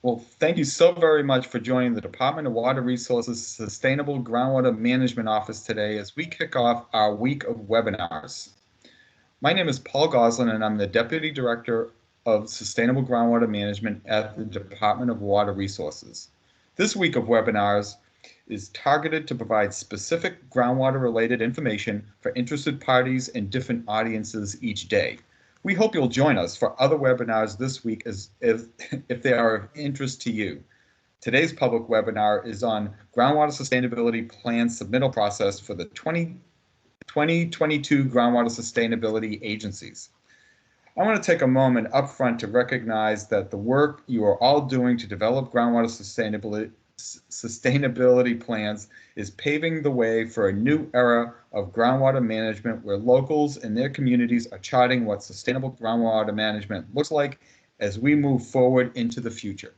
Well, thank you so very much for joining the Department of Water Resources Sustainable Groundwater Management Office today as we kick off our week of webinars. My name is Paul Goslin, and I'm the Deputy Director of Sustainable Groundwater Management at the Department of Water Resources. This week of webinars is targeted to provide specific groundwater-related information for interested parties and different audiences each day. We hope you'll join us for other webinars this week if they are of interest to you. Today's public webinar is on Groundwater Sustainability Plan Submittal Process for the 2022 Groundwater Sustainability Agencies. I want to take a moment up front to recognize that the work you are all doing to develop groundwater sustainability plans is paving the way for a new era of groundwater management where locals and their communities are charting what sustainable groundwater management looks like as we move forward into the future.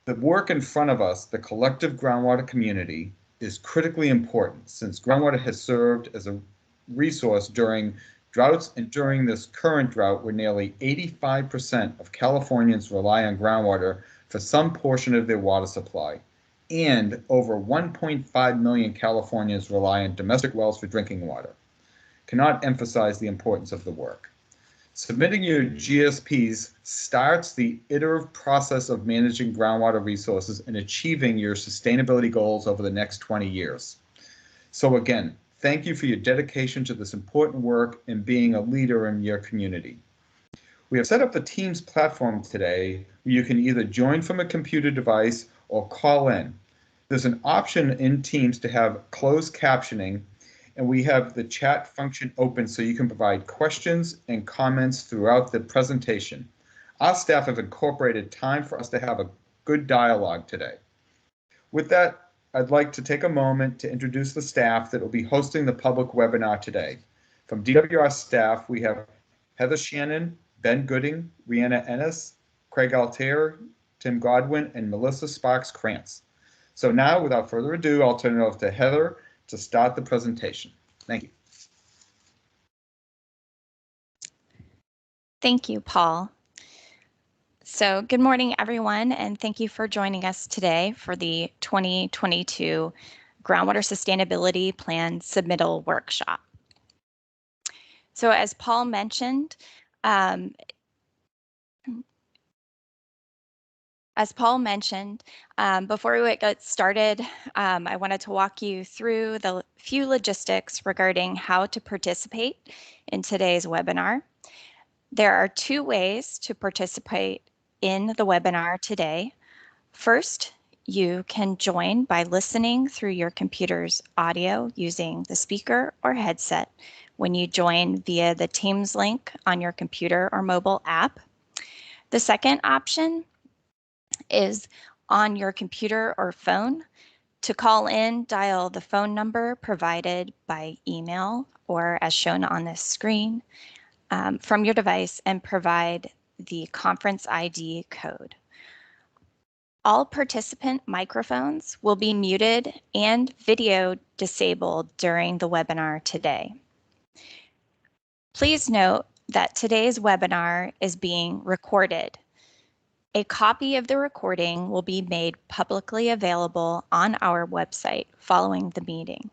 The work in front of us, the collective groundwater community, is critically important since groundwater has served as a resource during droughts and during this current drought where nearly 85% of Californians rely on groundwater for some portion of their water supply, and over 1.5 million Californians rely on domestic wells for drinking water. Cannot emphasize the importance of the work. Submitting your GSPs starts the iterative process of managing groundwater resources and achieving your sustainability goals over the next 20 years. So again, thank you for your dedication to this important work and being a leader in your community. We have set up the Teams platform today where you can either join from a computer device or call in. There's an option in Teams to have closed captioning, and we have the chat function open so you can provide questions and comments throughout the presentation. Our staff have incorporated time for us to have a good dialogue today. With that, I'd like to take a moment to introduce the staff that will be hosting the public webinar today. From DWR staff, we have Heather Shannon, Ben Gooding, Rihanna Ennis, Craig Altair, Tim Godwin, and Melissa Sparks-Krantz. So now, without further ado, I'll turn it over to Heather to start the presentation. Thank you. Thank you, Paul. So good morning, everyone, and thank you for joining us today for the 2022 Groundwater Sustainability Plan Submittal Workshop. So as Paul mentioned, before we get started, I wanted to walk you through the few logistics regarding how to participate in today's webinar. There are two ways to participate in the webinar today. First, you can join by listening through your computer's audio using the speaker or headset when you join via the Teams link on your computer or mobile app. The second option is on your computer or phone. To call in, dial the phone number provided by email or as shown on this screen from your device and provide the conference ID code. All participant microphones will be muted and video disabled during the webinar today. Please note that today's webinar is being recorded. A copy of the recording will be made publicly available on our website following the meeting.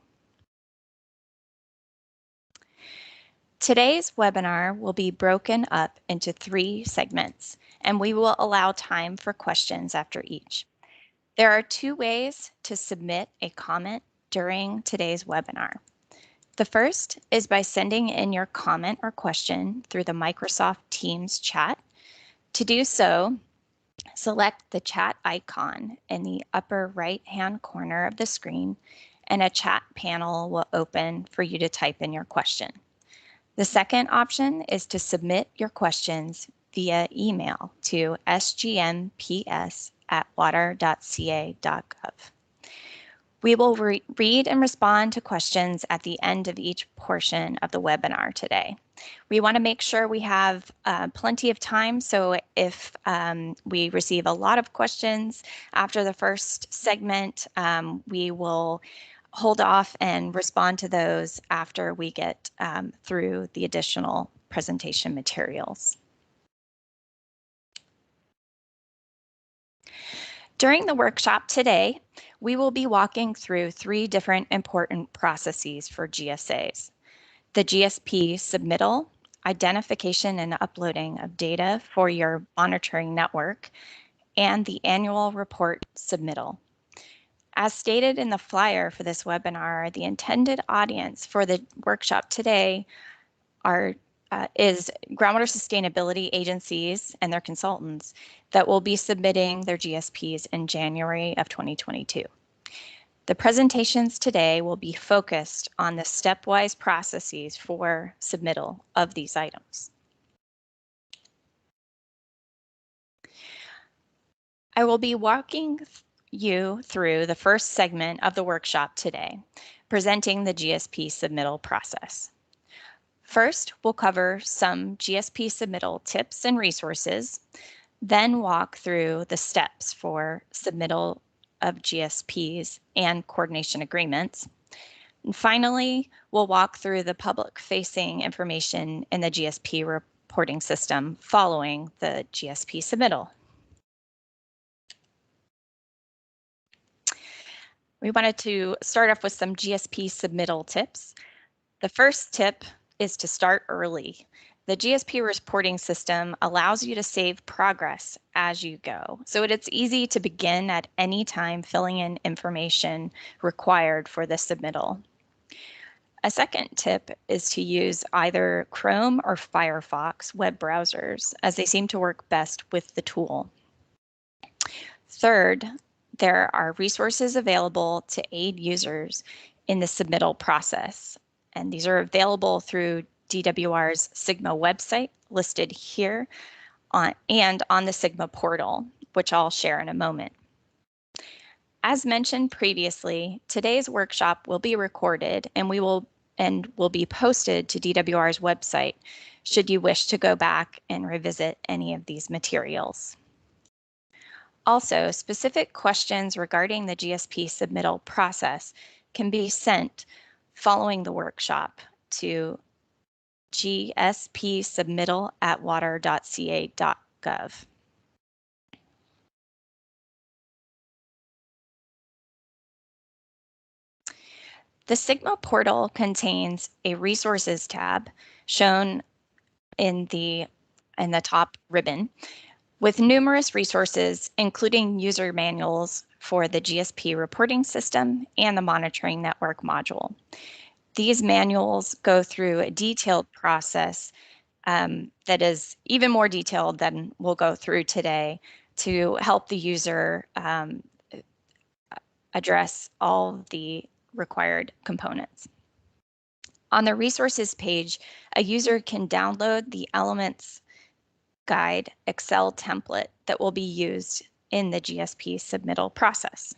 Today's webinar will be broken up into 3 segments, and we will allow time for questions after each. There are 2 ways to submit a comment during today's webinar. The first is by sending in your comment or question through the Microsoft Teams chat. To do so, select the chat icon in the upper right-hand corner of the screen, and a chat panel will open for you to type in your question. The second option is to submit your questions via email to sgmps@water.ca.gov. We will read and respond to questions at the end of each portion of the webinar today. We want to make sure we have plenty of time, so if we receive a lot of questions after the first segment, we will hold off and respond to those after we get through the additional presentation materials. During the workshop today, we will be walking through 3 different important processes for GSAs. The GSP submittal, identification and uploading of data for your monitoring network, and the annual report submittal. As stated in the flyer for this webinar, the intended audience for the workshop today is groundwater sustainability agencies and their consultants that will be submitting their GSPs in January of 2022. The presentations today will be focused on the stepwise processes for submittal of these items. I will be walking you through the first segment of the workshop today, presenting the GSP submittal process. First, we'll cover some GSP submittal tips and resources, then walk through the steps for submittal of GSPs and coordination agreements. And finally, we'll walk through the public-facing information in the GSP reporting system following the GSP submittal. We wanted to start off with some GSP submittal tips. The first tip is to start early. The GSP reporting system allows you to save progress as you go, so it's easy to begin at any time filling in information required for the submittal. A second tip is to use either Chrome or Firefox web browsers, as they seem to work best with the tool. Third, there are resources available to aid users in the submittal process, and these are available through DWR's SGMA website listed here and on the SGMA portal, which I'll share in a moment. As mentioned previously, today's workshop will be recorded and will be posted to DWR's website should you wish to go back and revisit any of these materials. Also, specific questions regarding the GSP submittal process can be sent following the workshop to gspsubmittal@water.ca.gov. The SGMA portal contains a resources tab shown in the top ribbon with numerous resources, including user manuals for the GSP reporting system and the monitoring network module. These manuals go through a detailed process that is even more detailed than we'll go through today to help the user address all the required components. On the resources page, a user can download the Elements Guide Excel template that will be used in the GSP submittal process.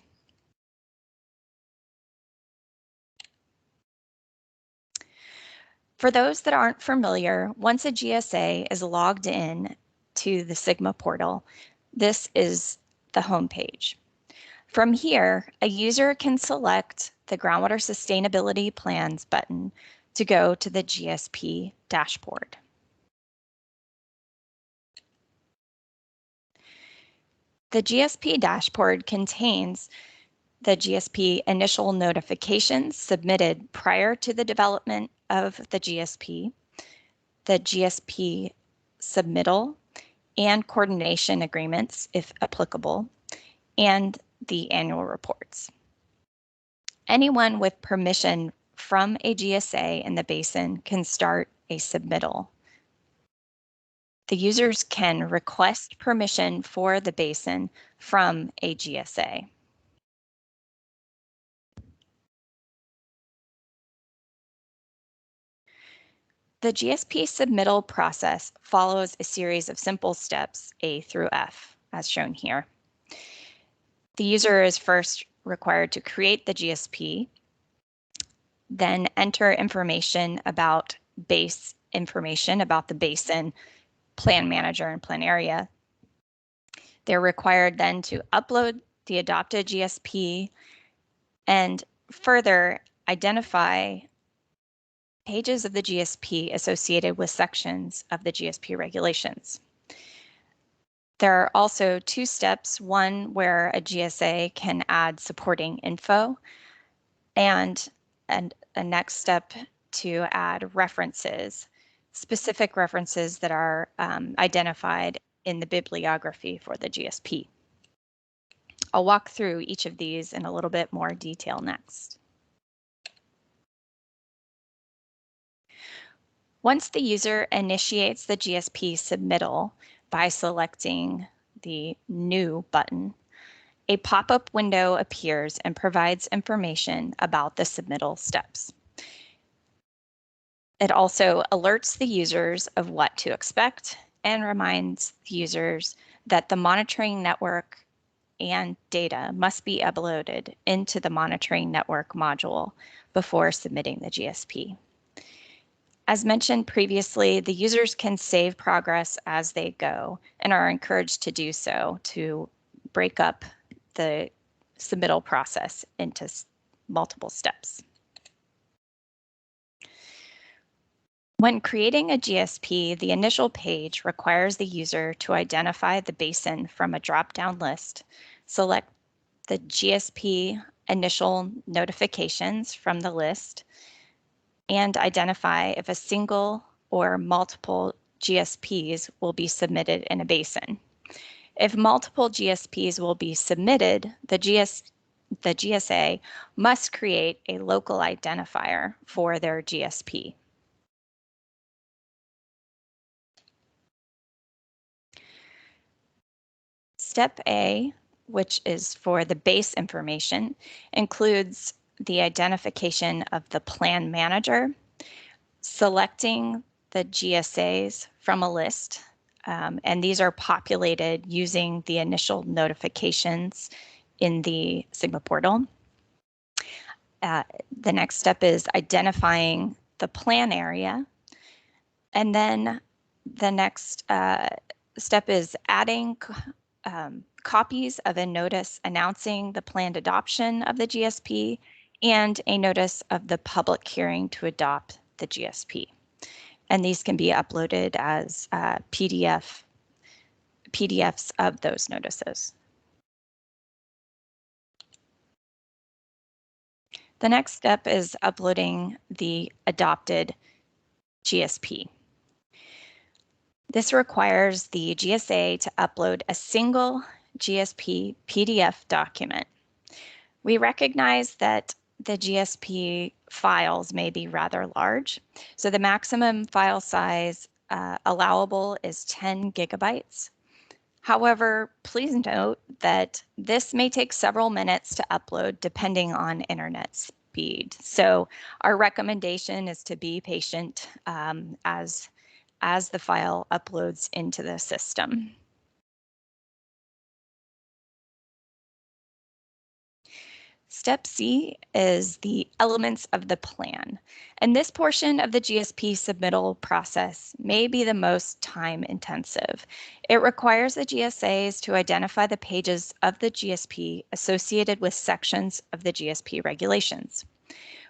For those that aren't familiar, once a GSA is logged in to the SGMA portal, this is the home page. From here, a user can select the Groundwater Sustainability Plans button to go to the GSP dashboard. The GSP dashboard contains the GSP initial notifications submitted prior to the development of the GSP submittal and coordination agreements, if applicable, and the annual reports. Anyone with permission from a GSA in the basin can start a submittal. The users can request permission for the basin from a GSA. The GSP submittal process follows a series of simple steps A through F, as shown here. The user is first required to create the GSP, then enter information about the basin, plan manager, and plan area. They're required then to upload the adopted GSP and further identify pages of the GSP associated with sections of the GSP regulations. There are also two steps, one where a GSA can add supporting info, and a next step to add references, specific references that are identified in the bibliography for the GSP. I'll walk through each of these in a little bit more detail next. Once the user initiates the GSP submittal by selecting the New button, a pop-up window appears and provides information about the submittal steps. It also alerts the users of what to expect and reminds the users that the monitoring network and data must be uploaded into the monitoring network module before submitting the GSP. As mentioned previously, the users can save progress as they go and are encouraged to do so to break up the submittal process into multiple steps. When creating a GSP, the initial page requires the user to identify the basin from a drop-down list, select the GSP initial notifications from the list, and identify if a single or multiple GSPs will be submitted in a basin. If multiple GSPs will be submitted, the GSA must create a local identifier for their GSP. Step A, which is for the base information, includes the identification of the plan manager, selecting the GSAs from a list, and these are populated using the initial notifications in the SGMA portal. The next step is identifying the plan area, and then the next step is adding copies of a notice announcing the planned adoption of the GSP and a notice of the public hearing to adopt the GSP. And these can be uploaded as PDFs of those notices. The next step is uploading the adopted GSP. This requires the GSA to upload a single GSP PDF document. We recognize that the GSP files may be rather large, so the maximum file size allowable is 10 gigabytes. However, please note that this may take several minutes to upload depending on internet speed. So our recommendation is to be patient as the file uploads into the system. Step C is the elements of the plan. And this portion of the GSP submittal process may be the most time intensive. It requires the GSAs to identify the pages of the GSP associated with sections of the GSP regulations.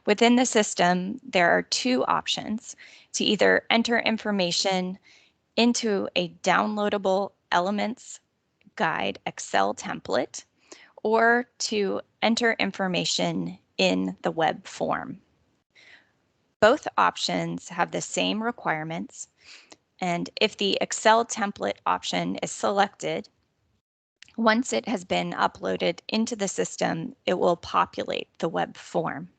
Within the system, there are two options: to either enter information into a downloadable elements guide Excel template, or to enter information in the web form. Both options have the same requirements, and if the Excel template option is selected, once it has been uploaded into the system, it will populate the web form.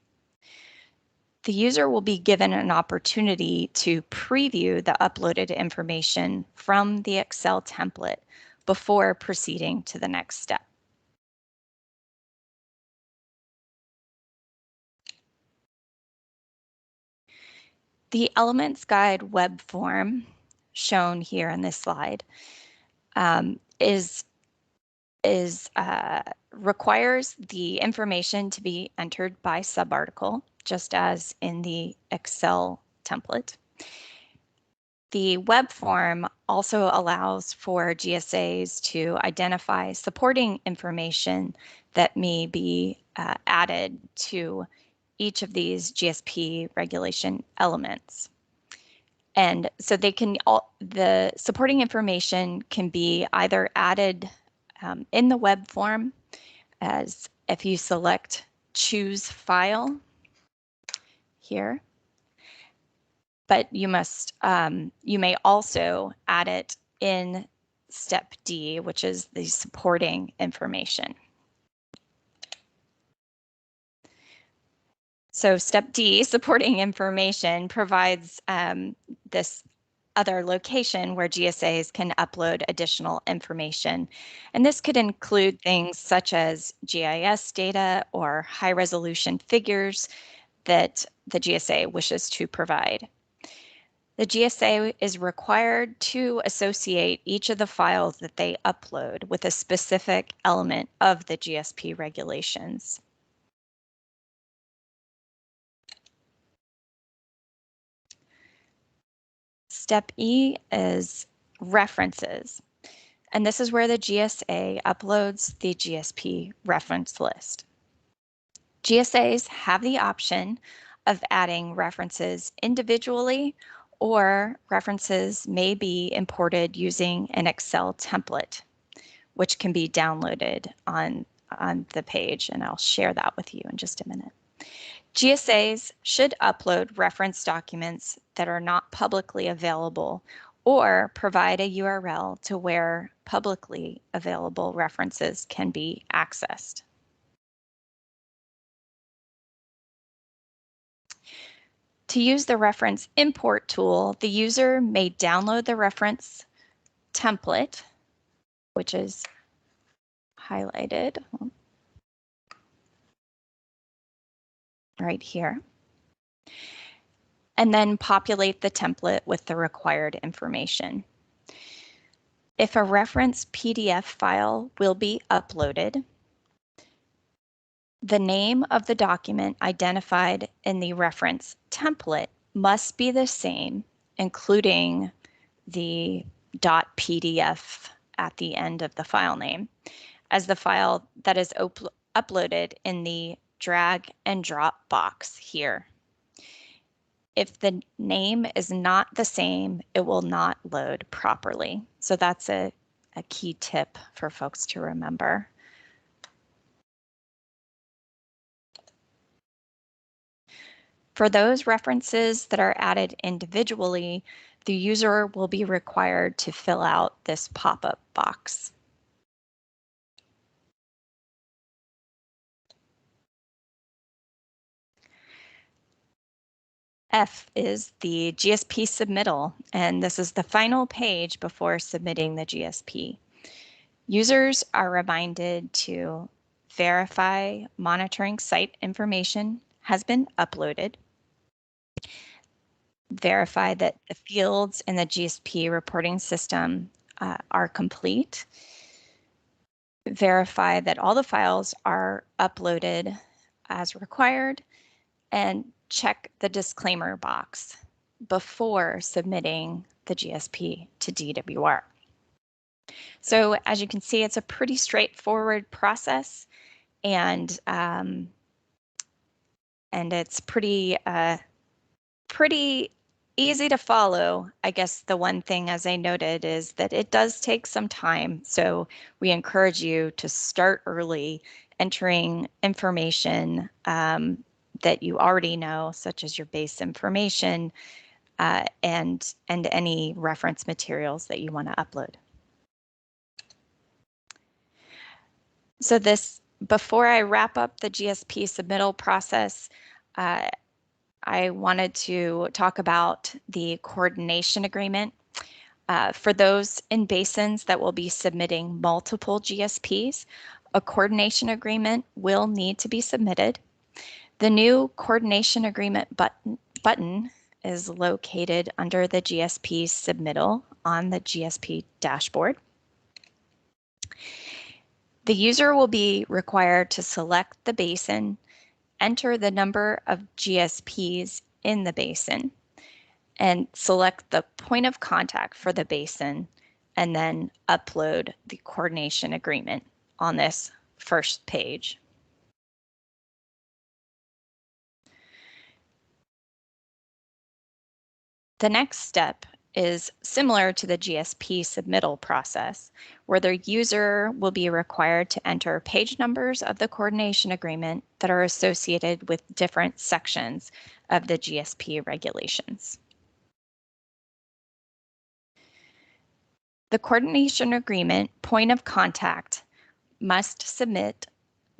The user will be given an opportunity to preview the uploaded information from the Excel template before proceeding to the next step. The Elements Guide web form, shown here in this slide, requires the information to be entered by subarticle, just as in the Excel template. The web form also allows for GSAs to identify supporting information that may be added to each of these GSP regulation elements. And so the supporting information can be either added in the web form, as if you select choose file here, but you may also add it in step D, which is the supporting information. So step D, supporting information, provides this other location where GSAs can upload additional information. And this could include things such as GIS data or high resolution figures that the GSA wishes to provide. The GSA is required to associate each of the files that they upload with a specific element of the GSP regulations. Step E is references, and this is where the GSA uploads the GSP reference list. GSAs have the option of adding references individually, or references may be imported using an Excel template, which can be downloaded on the page, and I'll share that with you in just a minute. GSAs should upload reference documents that are not publicly available or provide a URL to where publicly available references can be accessed. To use the reference import tool, the user may download the reference template, which is highlighted right here, and then populate the template with the required information. If a reference PDF file will be uploaded, the name of the document identified in the reference template must be the same, including the .pdf at the end of the file name, as the file that is uploaded in the drag and drop box here. If the name is not the same, it will not load properly. So that's a key tip for folks to remember. For those references that are added individually, the user will be required to fill out this pop-up box. F is the GSP submittal, and this is the final page before submitting the GSP. Users are reminded to verify monitoring site information has been uploaded, verify that the fields in the GSP reporting system are complete, verify that all the files are uploaded as required, and check the disclaimer box before submitting the GSP to DWR. So as you can see, it's a pretty straightforward process, and it's pretty easy to follow. I guess the one thing, as I noted, is that it does take some time. So we encourage you to start early, entering information that you already know, such as your base information and any reference materials that you want to upload. So before I wrap up the GSP submittal process, I wanted to talk about the coordination agreement. For those in basins that will be submitting multiple GSPs, a coordination agreement will need to be submitted. The new coordination agreement button is located under the GSP submittal on the GSP dashboard. The user will be required to select the basin, enter the number of GSPs in the basin, and select the point of contact for the basin, and then upload the coordination agreement on this first page. The next step is similar to the GSP submittal process, where the user will be required to enter page numbers of the coordination agreement that are associated with different sections of the GSP regulations. The coordination agreement point of contact must submit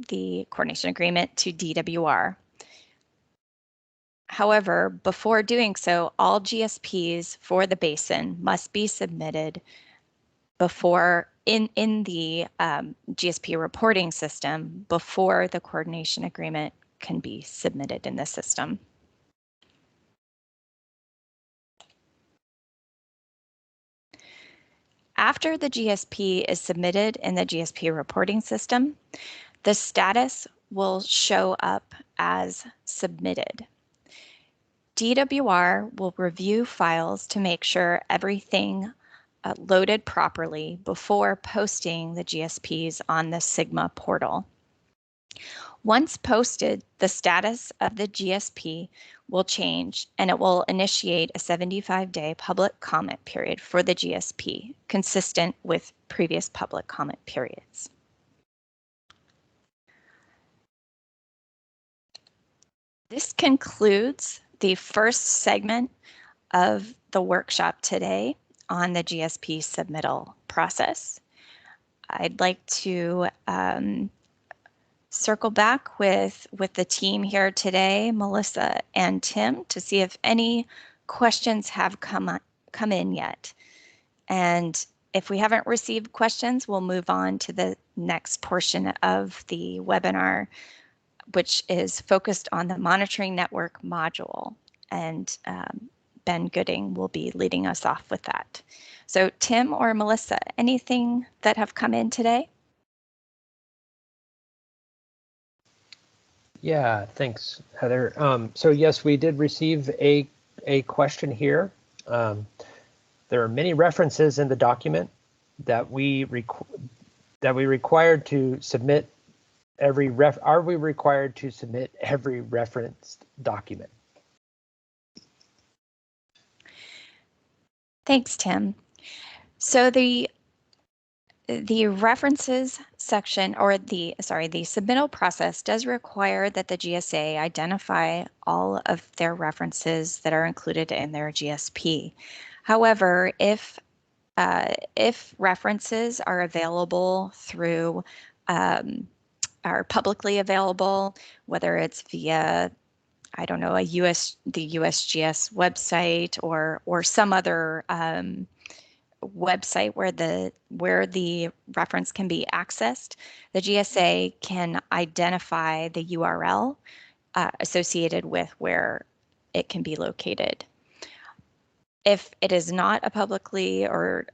the coordination agreement to DWR. However, before doing so, all GSPs for the basin must be submitted before in the GSP reporting system before the coordination agreement can be submitted in the system. After the GSP is submitted in the GSP reporting system, the status will show up as submitted. DWR will review files to make sure everything loaded properly before posting the GSPs on the Sigma portal. Once posted, the status of the GSP will change and it will initiate a 75-day public comment period for the GSP, consistent with previous public comment periods. This concludes the first segment of the workshop today on the GSP submittal process. I'd like to circle back with the team here today, Melissa and Tim, to see if any questions have come in yet. And if we haven't received questions, we'll move on to the next portion of the webinar, which is focused on the monitoring network module. And Ben Gooding will be leading us off with that. So Tim or Melissa, anything that have come in today? Yeah, thanks, Heather. So yes, we did receive a question here. There are many references in the document that we required to submit every are we required to submit every referenced document? Thanks, Tim. So the references section, or the submittal process does require that the GSA identify all of their references that are included in their GSP. However, if references are available through are publicly available, whether it's via, I don't know, the USGS website or some other website where the reference can be accessed, the GSA can identify the URL associated with where it can be located. If it is not a publicly or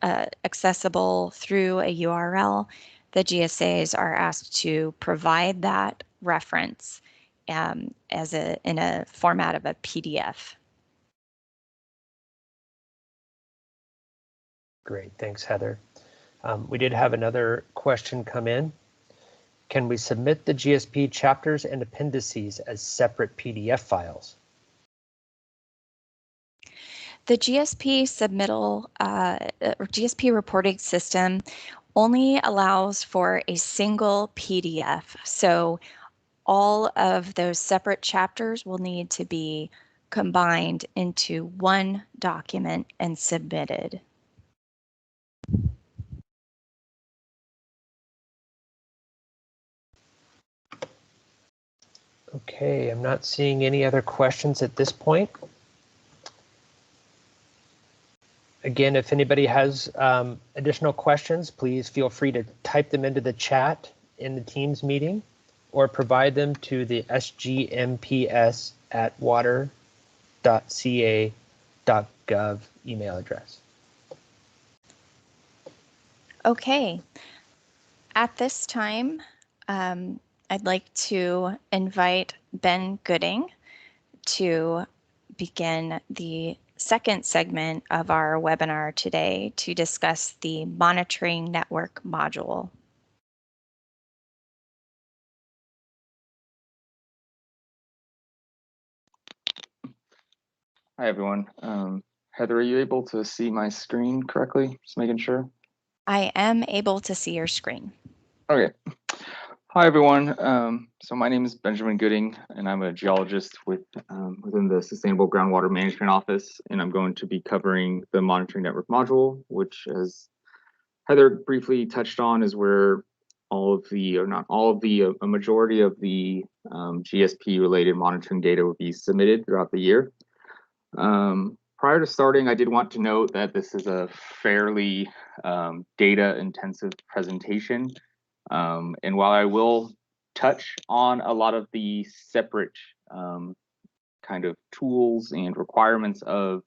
accessible through a URL, the GSAs are asked to provide that reference in a format of a PDF. Great, thanks, Heather. We did have another question come in. Can we submit the GSP chapters and appendices as separate PDF files? The GSP submittal or GSP reporting system only allows for a single PDF. So all of those separate chapters will need to be combined into one document and submitted. Okay, I'm not seeing any other questions at this point. Again, if anybody has additional questions, please feel free to type them into the chat in the Teams meeting or provide them to the sgmps@water.ca.gov email address. Okay. At this time, I'd like to invite Ben Gooding to begin the second segment of our webinar today to discuss the monitoring network module. Hi, everyone. Heather, are you able to see my screen correctly? Just making sure. I am able to see your screen. Okay. Hi, everyone. So my name is Benjamin Gooding, and I'm a geologist within the Sustainable Groundwater Management Office, and I'm going to be covering the monitoring network module, which, as Heather briefly touched on, is where all of the, or not all of the, a majority of the GSP-related monitoring data will be submitted throughout the year. Prior to starting, I did want to note that this is a fairly data-intensive presentation. And while I will touch on a lot of the separate kind of tools and requirements of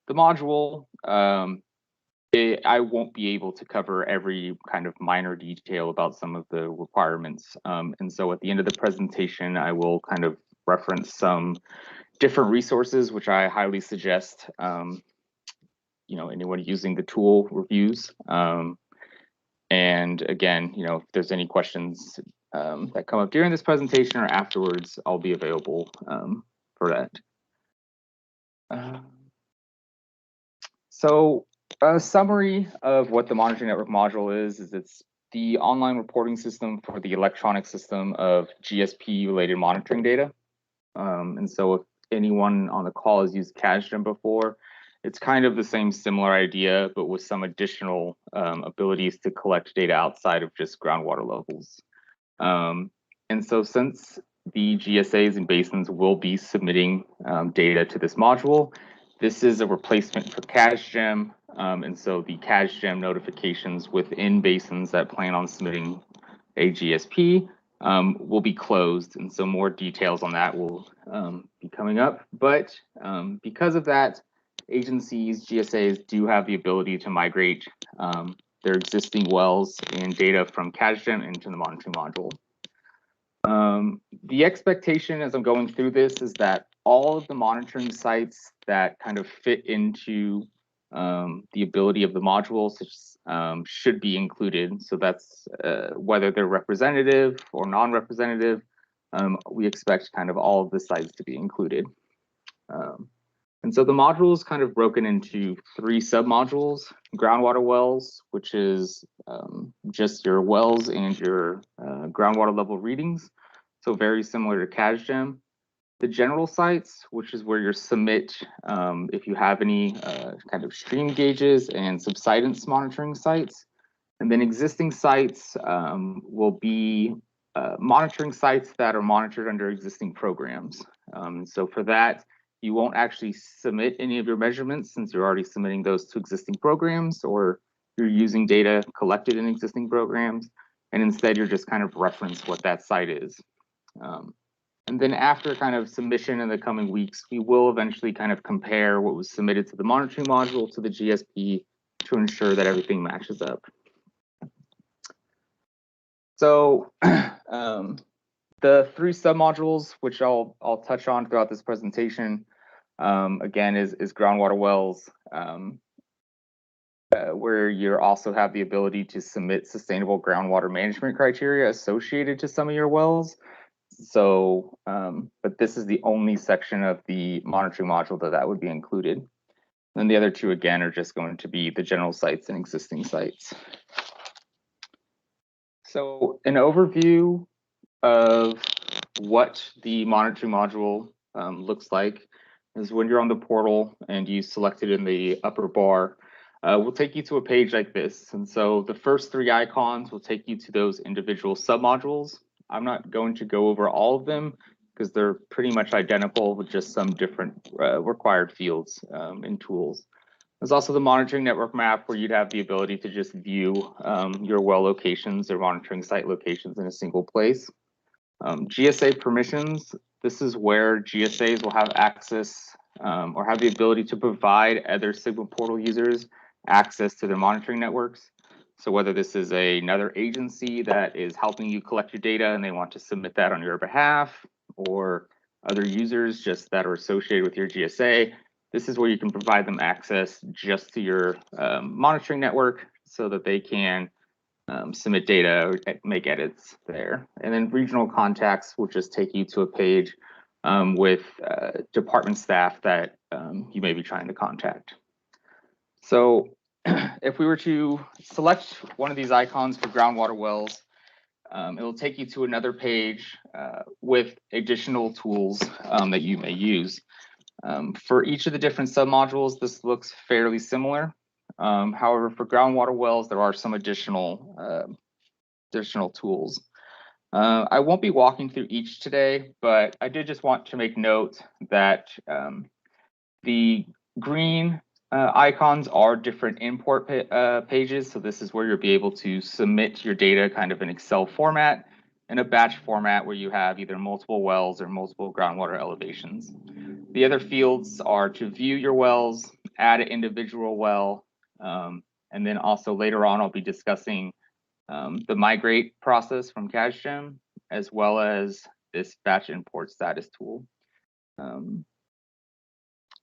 the module, I won't be able to cover every kind of minor detail about some of the requirements. And so at the end of the presentation, I will kind of reference some different resources, which I highly suggest anyone using the tool reviews. And again, if there's any questions that come up during this presentation or afterwards, I'll be available for that. So a summary of what the monitoring network module is it's the online reporting system for the electronic system of GSP-related monitoring data. And so if anyone on the call has used CASGEM before, it's kind of the same similar idea, but with some additional abilities to collect data outside of just groundwater levels. And so since the GSAs and basins will be submitting data to this module, this is a replacement for CASGEM. And so the CASGEM notifications within basins that plan on submitting a GSP will be closed. And so more details on that will be coming up. But because of that, agencies, GSAs do have the ability to migrate their existing wells and data from CASGEM into the monitoring module. The expectation as I'm going through this is that all of the monitoring sites that kind of fit into the ability of the module should be included. So that's whether they're representative or non-representative, we expect kind of all of the sites to be included. And so the module is kind of broken into 3 submodules: groundwater wells, which is just your wells and your groundwater level readings. So very similar to CASGEM. The general sites, which is where you submit if you have any kind of stream gauges and subsidence monitoring sites. And then existing sites will be monitoring sites that are monitored under existing programs. So for that, you won't actually submit any of your measurements since you're already submitting those to existing programs, or you're using data collected in existing programs. And instead, you're just kind of reference what that site is. And then after kind of submission in the coming weeks, we will eventually kind of compare what was submitted to the monitoring module to the GSP to ensure that everything matches up. So the 3 submodules, which I'll touch on throughout this presentation, again, is groundwater wells, where you also have the ability to submit sustainable groundwater management criteria associated to some of your wells. So, but this is the only section of the monitoring module that would be included. And the other 2, again, are just going to be the general sites and existing sites. So an overview of what the monitoring module looks like is when you're on the portal and you select it in the upper bar, we'll take you to a page like this. And so the first 3 icons will take you to those individual submodules. I'm not going to go over all of them because they're pretty much identical with just some different required fields and tools. There's also the monitoring network map where you'd have the ability to just view your well locations or monitoring site locations in a single place. GSA permissions, this is where GSAs will have access or have the ability to provide other Sigma portal users access to their monitoring networks. So whether this is another agency that is helping you collect your data and they want to submit that on your behalf, or other users just that are associated with your GSA, this is where you can provide them access just to your monitoring network so that they can submit data or make edits there. And then regional contacts will just take you to a page with department staff that you may be trying to contact. So if we were to select one of these icons for groundwater wells, it'll take you to another page with additional tools that you may use. For each of the different submodules, this looks fairly similar. However, for groundwater wells, there are some additional tools. I won't be walking through each today, but I did just want to make note that the green icons are different import pages. So this is where you'll be able to submit your data kind of in Excel format, in a batch format where you have either multiple wells or multiple groundwater elevations. The other fields are to view your wells, add an individual well, and then also later on I'll be discussing the migrate process from CASGEM, as well as this batch import status tool.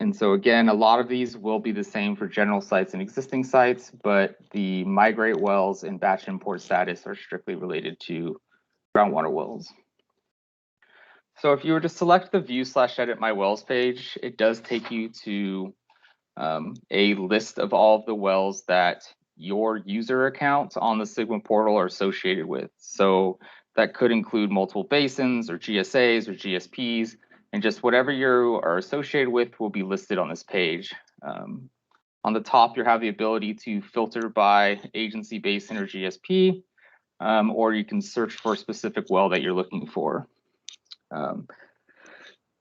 And so again, a lot of these will be the same for general sites and existing sites, but the migrate wells and batch import status are strictly related to groundwater wells. So if you were to select the view/edit my wells page, it does take you to a list of all of the wells that your user accounts on the Sigma portal are associated with. So that could include multiple basins or GSAs or GSPs, and just whatever you are associated with will be listed on this page. On the top, you have the ability to filter by agency, basin, or GSP, or you can search for a specific well that you're looking for.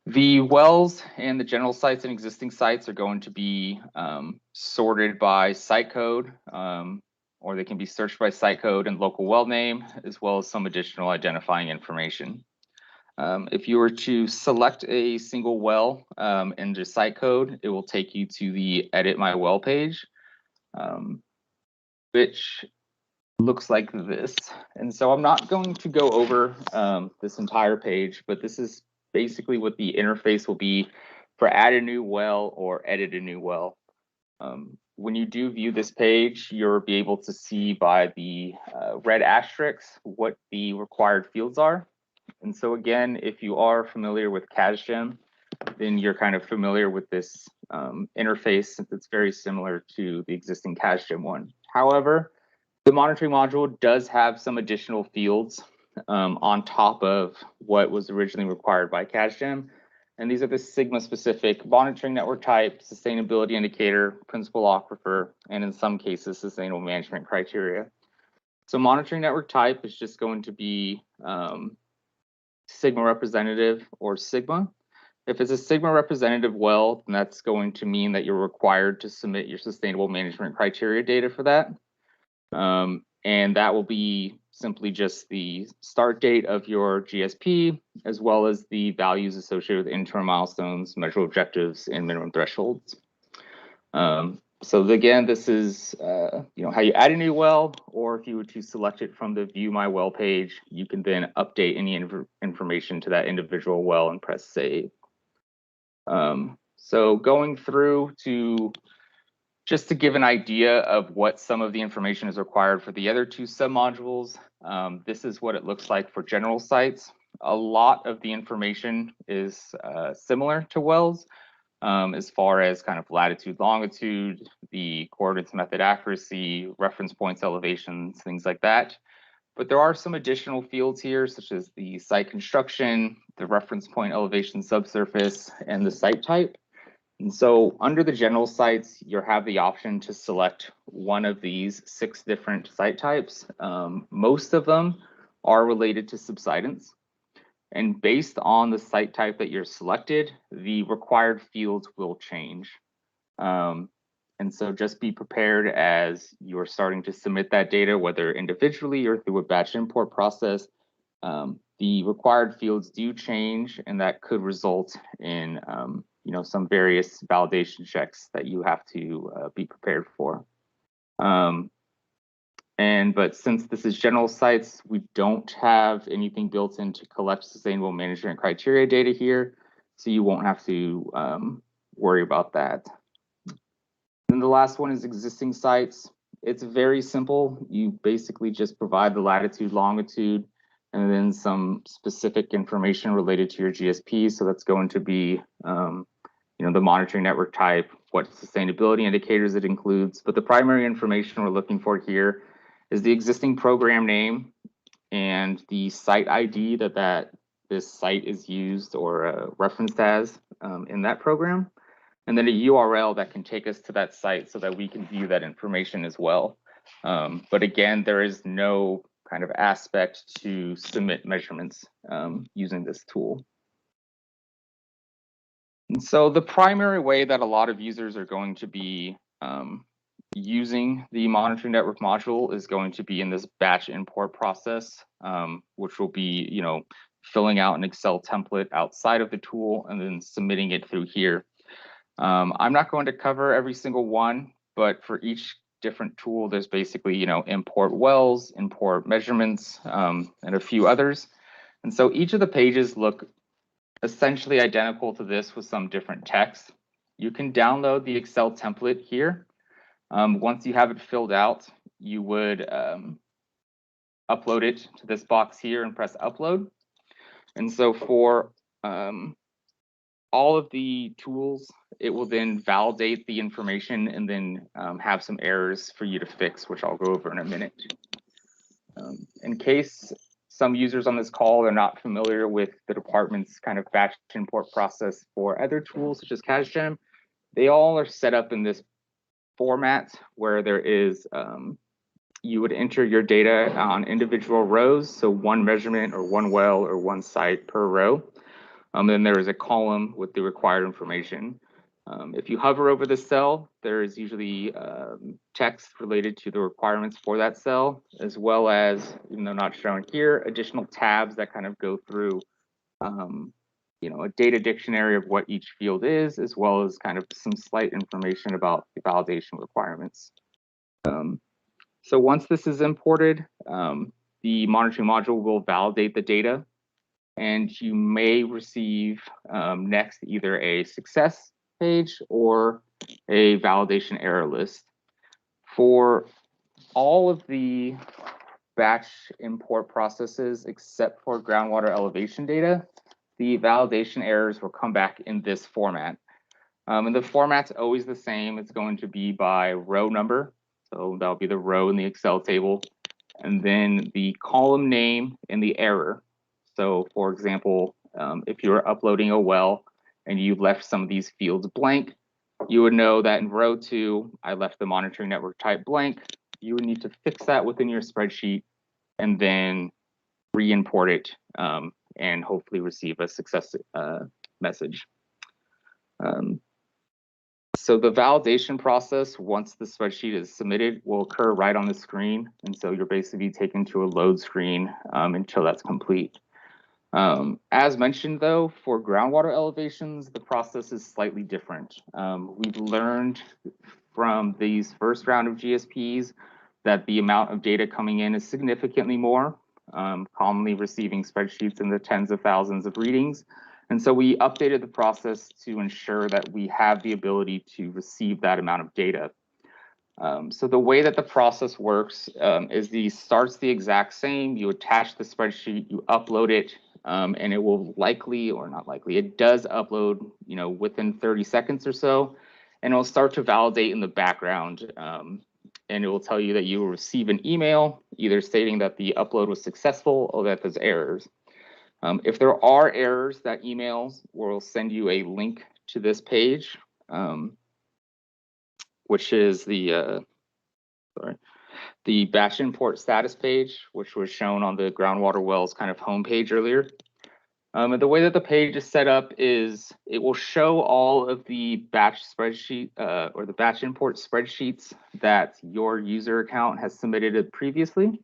The wells and the general sites and existing sites are going to be sorted by site code, or they can be searched by site code and local well name, as well as some additional identifying information. If you were to select a single well in the site code, it will take you to the Edit My Well page, which looks like this. And so I'm not going to go over this entire page, but this is basically what the interface will be for add a new well or edit a new well. When you do view this page, you'll be able to see by the red asterisks what the required fields are. And so again, if you are familiar with CASGEM, then you're kind of familiar with this interface, since it's very similar to the existing CASGEM one. However, the monitoring module does have some additional fields on top of what was originally required by CASGEM. And these are the Sigma-specific monitoring network type, sustainability indicator, principal aquifer, and in some cases, sustainable management criteria. So monitoring network type is just going to be Sigma representative or Sigma. If it's a Sigma representative well, then that's going to mean that you're required to submit your sustainable management criteria data for that. And that will be simply just the start date of your GSP, as well as the values associated with interim milestones, measurable objectives, and minimum thresholds. So again, this is how you add a new well, or if you were to select it from the View My Well page, you can then update any information to that individual well and press Save. So going through to just to give an idea of what some of the information is required for the other two submodules, this is what it looks like for general sites. A lot of the information is similar to wells, as far as kind of latitude, longitude, the coordinates method accuracy, reference points, elevations, things like that. But there are some additional fields here, such as the site construction, the reference point elevation subsurface, and the site type. And so under the general sites, you have the option to select one of these 6 different site types. Most of them are related to subsidence. And based on the site type that you're selected, the required fields will change. And so just be prepared as you're starting to submit that data, whether individually or through a batch import process. The required fields do change, and that could result in some various validation checks that you have to be prepared for. But since this is general sites, we don't have anything built in to collect sustainable management criteria data here, so you won't have to worry about that. And the last one is existing sites. It's very simple. You basically just provide the latitude, longitude, and then some specific information related to your GSP. So that's going to be the monitoring network type, what sustainability indicators it includes. But the primary information we're looking for here is the existing program name and the site ID that this site is used or referenced as in that program, and then a URL that can take us to that site so that we can view that information as well. But again, there is no kind of aspect to submit measurements using this tool. And so the primary way that a lot of users are going to be using the monitoring network module is going to be in this batch import process, which will be, filling out an Excel template outside of the tool and then submitting it through here. I'm not going to cover every single one, but for each different tool, there's basically, import wells, import measurements, and a few others. And so each of the pages look essentially identical to this with some different text. You can download the Excel template here. Once you have it filled out, you would upload it to this box here and press upload. And so for all of the tools, it will then validate the information and then have some errors for you to fix, which I'll go over in a minute. In case some users on this call are not familiar with the department's kind of batch import process for other tools such as CASGEM, they all are set up in this format where there is, you would enter your data on individual rows, so one measurement or one well or one site per row. Then there is a column with the required information. If you hover over the cell, there is usually text related to the requirements for that cell, as well as, even though not shown here, additional tabs that kind of go through, a data dictionary of what each field is, as well as kind of some slight information about the validation requirements. So once this is imported, the monitoring module will validate the data, and you may receive next either a success page or a validation error list. For all of the batch import processes except for groundwater elevation data, the validation errors will come back in this format. And the format's always the same. It's going to be by row number. So that'll be the row in the Excel table. And then the column name and the error. So for example, if you were uploading a well and you left some of these fields blank, you would know that in row 2, I left the monitoring network type blank. You would need to fix that within your spreadsheet and then re-import it and hopefully receive a success message. So the validation process, once the spreadsheet is submitted, will occur right on the screen. And so you're basically taken to a load screen until that's complete. As mentioned, though, for groundwater elevations, the process is slightly different. We've learned from these first round of GSPs that the amount of data coming in is significantly more, commonly receiving spreadsheets in the tens of thousands of readings. And so we updated the process to ensure that we have the ability to receive that amount of data. So the way that the process works is starts the exact same. You attach the spreadsheet, you upload it, and it will likely, or not likely, it does upload, within 30 seconds or so, and it'll start to validate in the background. And it will tell you that you will receive an email either stating that the upload was successful or that there's errors. If there are errors, that emails will send you a link to this page, which is the batch import status page, which was shown on the groundwater wells kind of homepage earlier. And the way that the page is set up is it will show all of the batch spreadsheet or the batch import spreadsheets that your user account has submitted previously.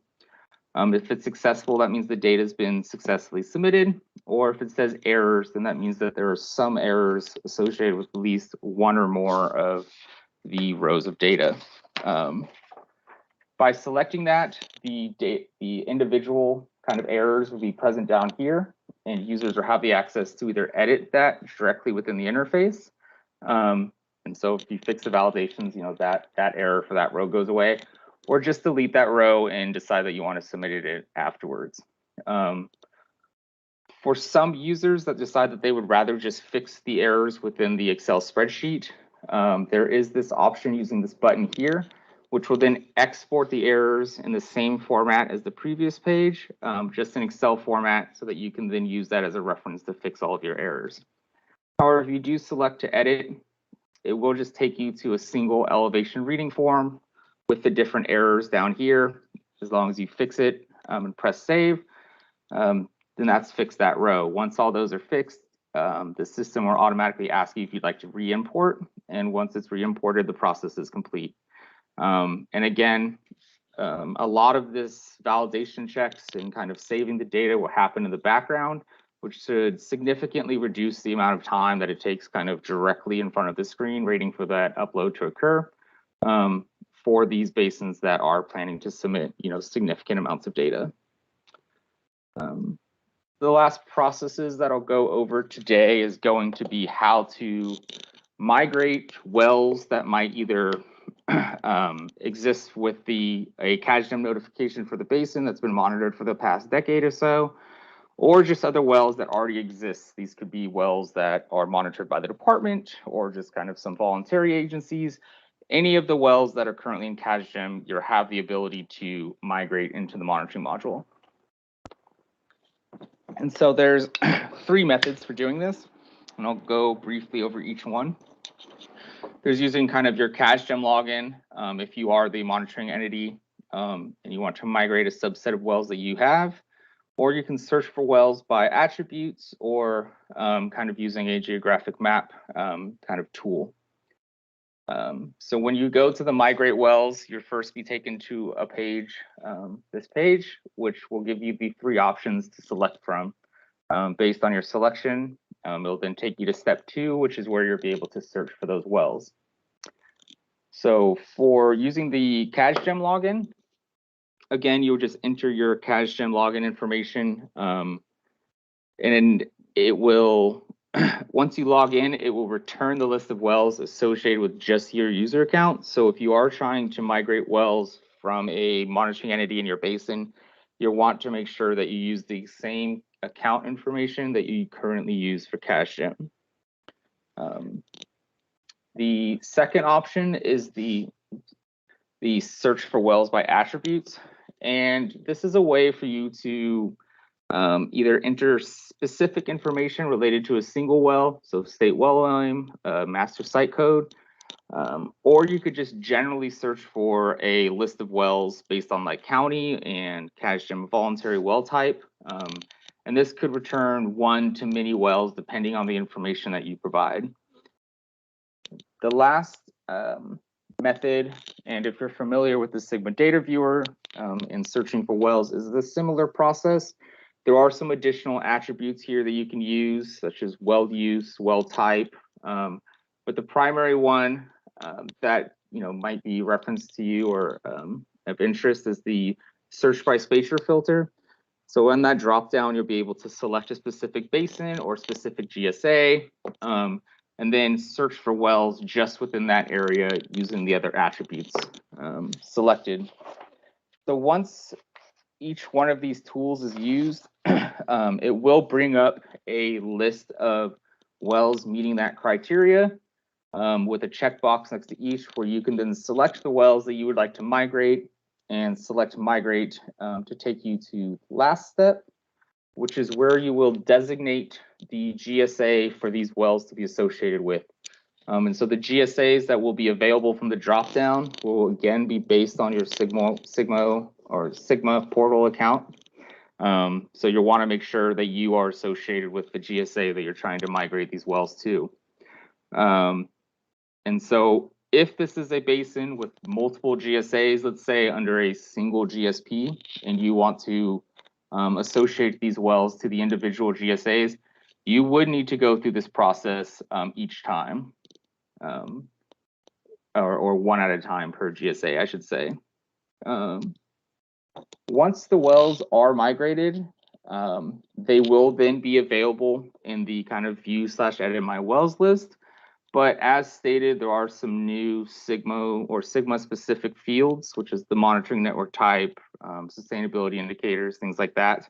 If it's successful, that means the data has been successfully submitted. Or if it says errors, then that means that there are some errors associated with at least one or more of the rows of data. By selecting that, the individual kind of errors will be present down here, and users will have the access to either edit that directly within the interface. And so if you fix the validations, that error for that row goes away, or just delete that row and decide that you want to submit it afterwards. For some users that decide that they would rather just fix the errors within the Excel spreadsheet, there is this option using this button here, which will then export the errors in the same format as the previous page, just in Excel format, so that you can then use that as a reference to fix all of your errors. However, if you do select to edit, it will just take you to a single elevation reading form with the different errors down here. As long as you fix it and press save, then that's fixed that row. Once all those are fixed, the system will automatically ask you if you'd like to re-import. And once it's re-imported, the process is complete. And again, a lot of this validation checks and kind of saving the data will happen in the background, which should significantly reduce the amount of time that it takes kind of directly in front of the screen waiting for that upload to occur for these basins that are planning to submit, significant amounts of data. The last processes that I'll go over today is going to be how to migrate wells that might either exist with a CASGEM notification for the basin that's been monitored for the past decade or so, or just other wells that already exist. These could be wells that are monitored by the department or just kind of some voluntary agencies. Any of the wells that are currently in CASGEM, you have the ability to migrate into the monitoring module. And so there's 3 methods for doing this, and I'll go briefly over each one. There's using kind of your CASGEM login if you are the monitoring entity and you want to migrate a subset of wells that you have, or you can search for wells by attributes or kind of using a geographic map kind of tool. So when you go to the migrate wells, you'll first be taken to a page, this page, which will give you the 3 options to select from. Based on your selection, it'll then take you to step 2, which is where you'll be able to search for those wells. So for using the CASGEM login, again, you'll just enter your CASGEM login information, and it will, once you log in, it will return the list of wells associated with just your user account. So if you are trying to migrate wells from a monitoring entity in your basin, you'll want to make sure that you use the same account information that you currently use for CASGEM. The second option is the search for wells by attributes. And this is a way for you to either enter specific information related to a single well, so state well name, master site code, or you could just generally search for a list of wells based on like county and CASGEM voluntary well type. And this could return 1 to many wells depending on the information that you provide. The last method, and if you're familiar with the Sigma data viewer in searching for wells, is a similar process. There are some additional attributes here that you can use, such as well use, well type, but the primary one that might be referenced to you or of interest is the search by spatial filter. So in that drop down, you'll be able to select a specific basin or specific GSA, and then search for wells just within that area using the other attributes selected. So once each one of these tools is used, it will bring up a list of wells meeting that criteria with a checkbox next to each, where you can then select the wells that you would like to migrate and select migrate to take you to last step, which is where you will designate the GSA for these wells to be associated with. And so the GSAs that will be available from the dropdown will again be based on your Sigma portal account. So you'll want to make sure that you are associated with the GSA that you're trying to migrate these wells to. And so if this is a basin with multiple GSAs, let's say under a single GSP, and you want to associate these wells to the individual GSAs, you would need to go through this process each time, or 1 at a time per GSA, I should say. Once the wells are migrated, they will then be available in the kind of view/edit my wells list. But as stated, there are some new Sigma or Sigma specific fields, which is the monitoring network type, sustainability indicators, things like that,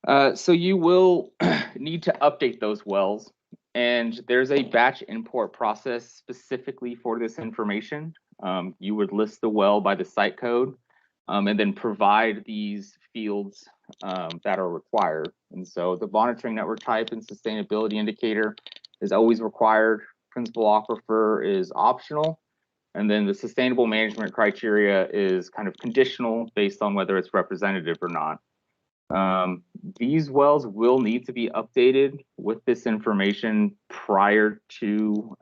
So you will need to update those wells, and there's a batch import process specifically for this information. You would list the well by the site code, and then provide these fields that are required. And so the monitoring network type and sustainability indicator is always required. Principal aquifer is optional. And then the sustainable management criteria is kind of conditional based on whether it's representative or not. These wells will need to be updated with this information prior to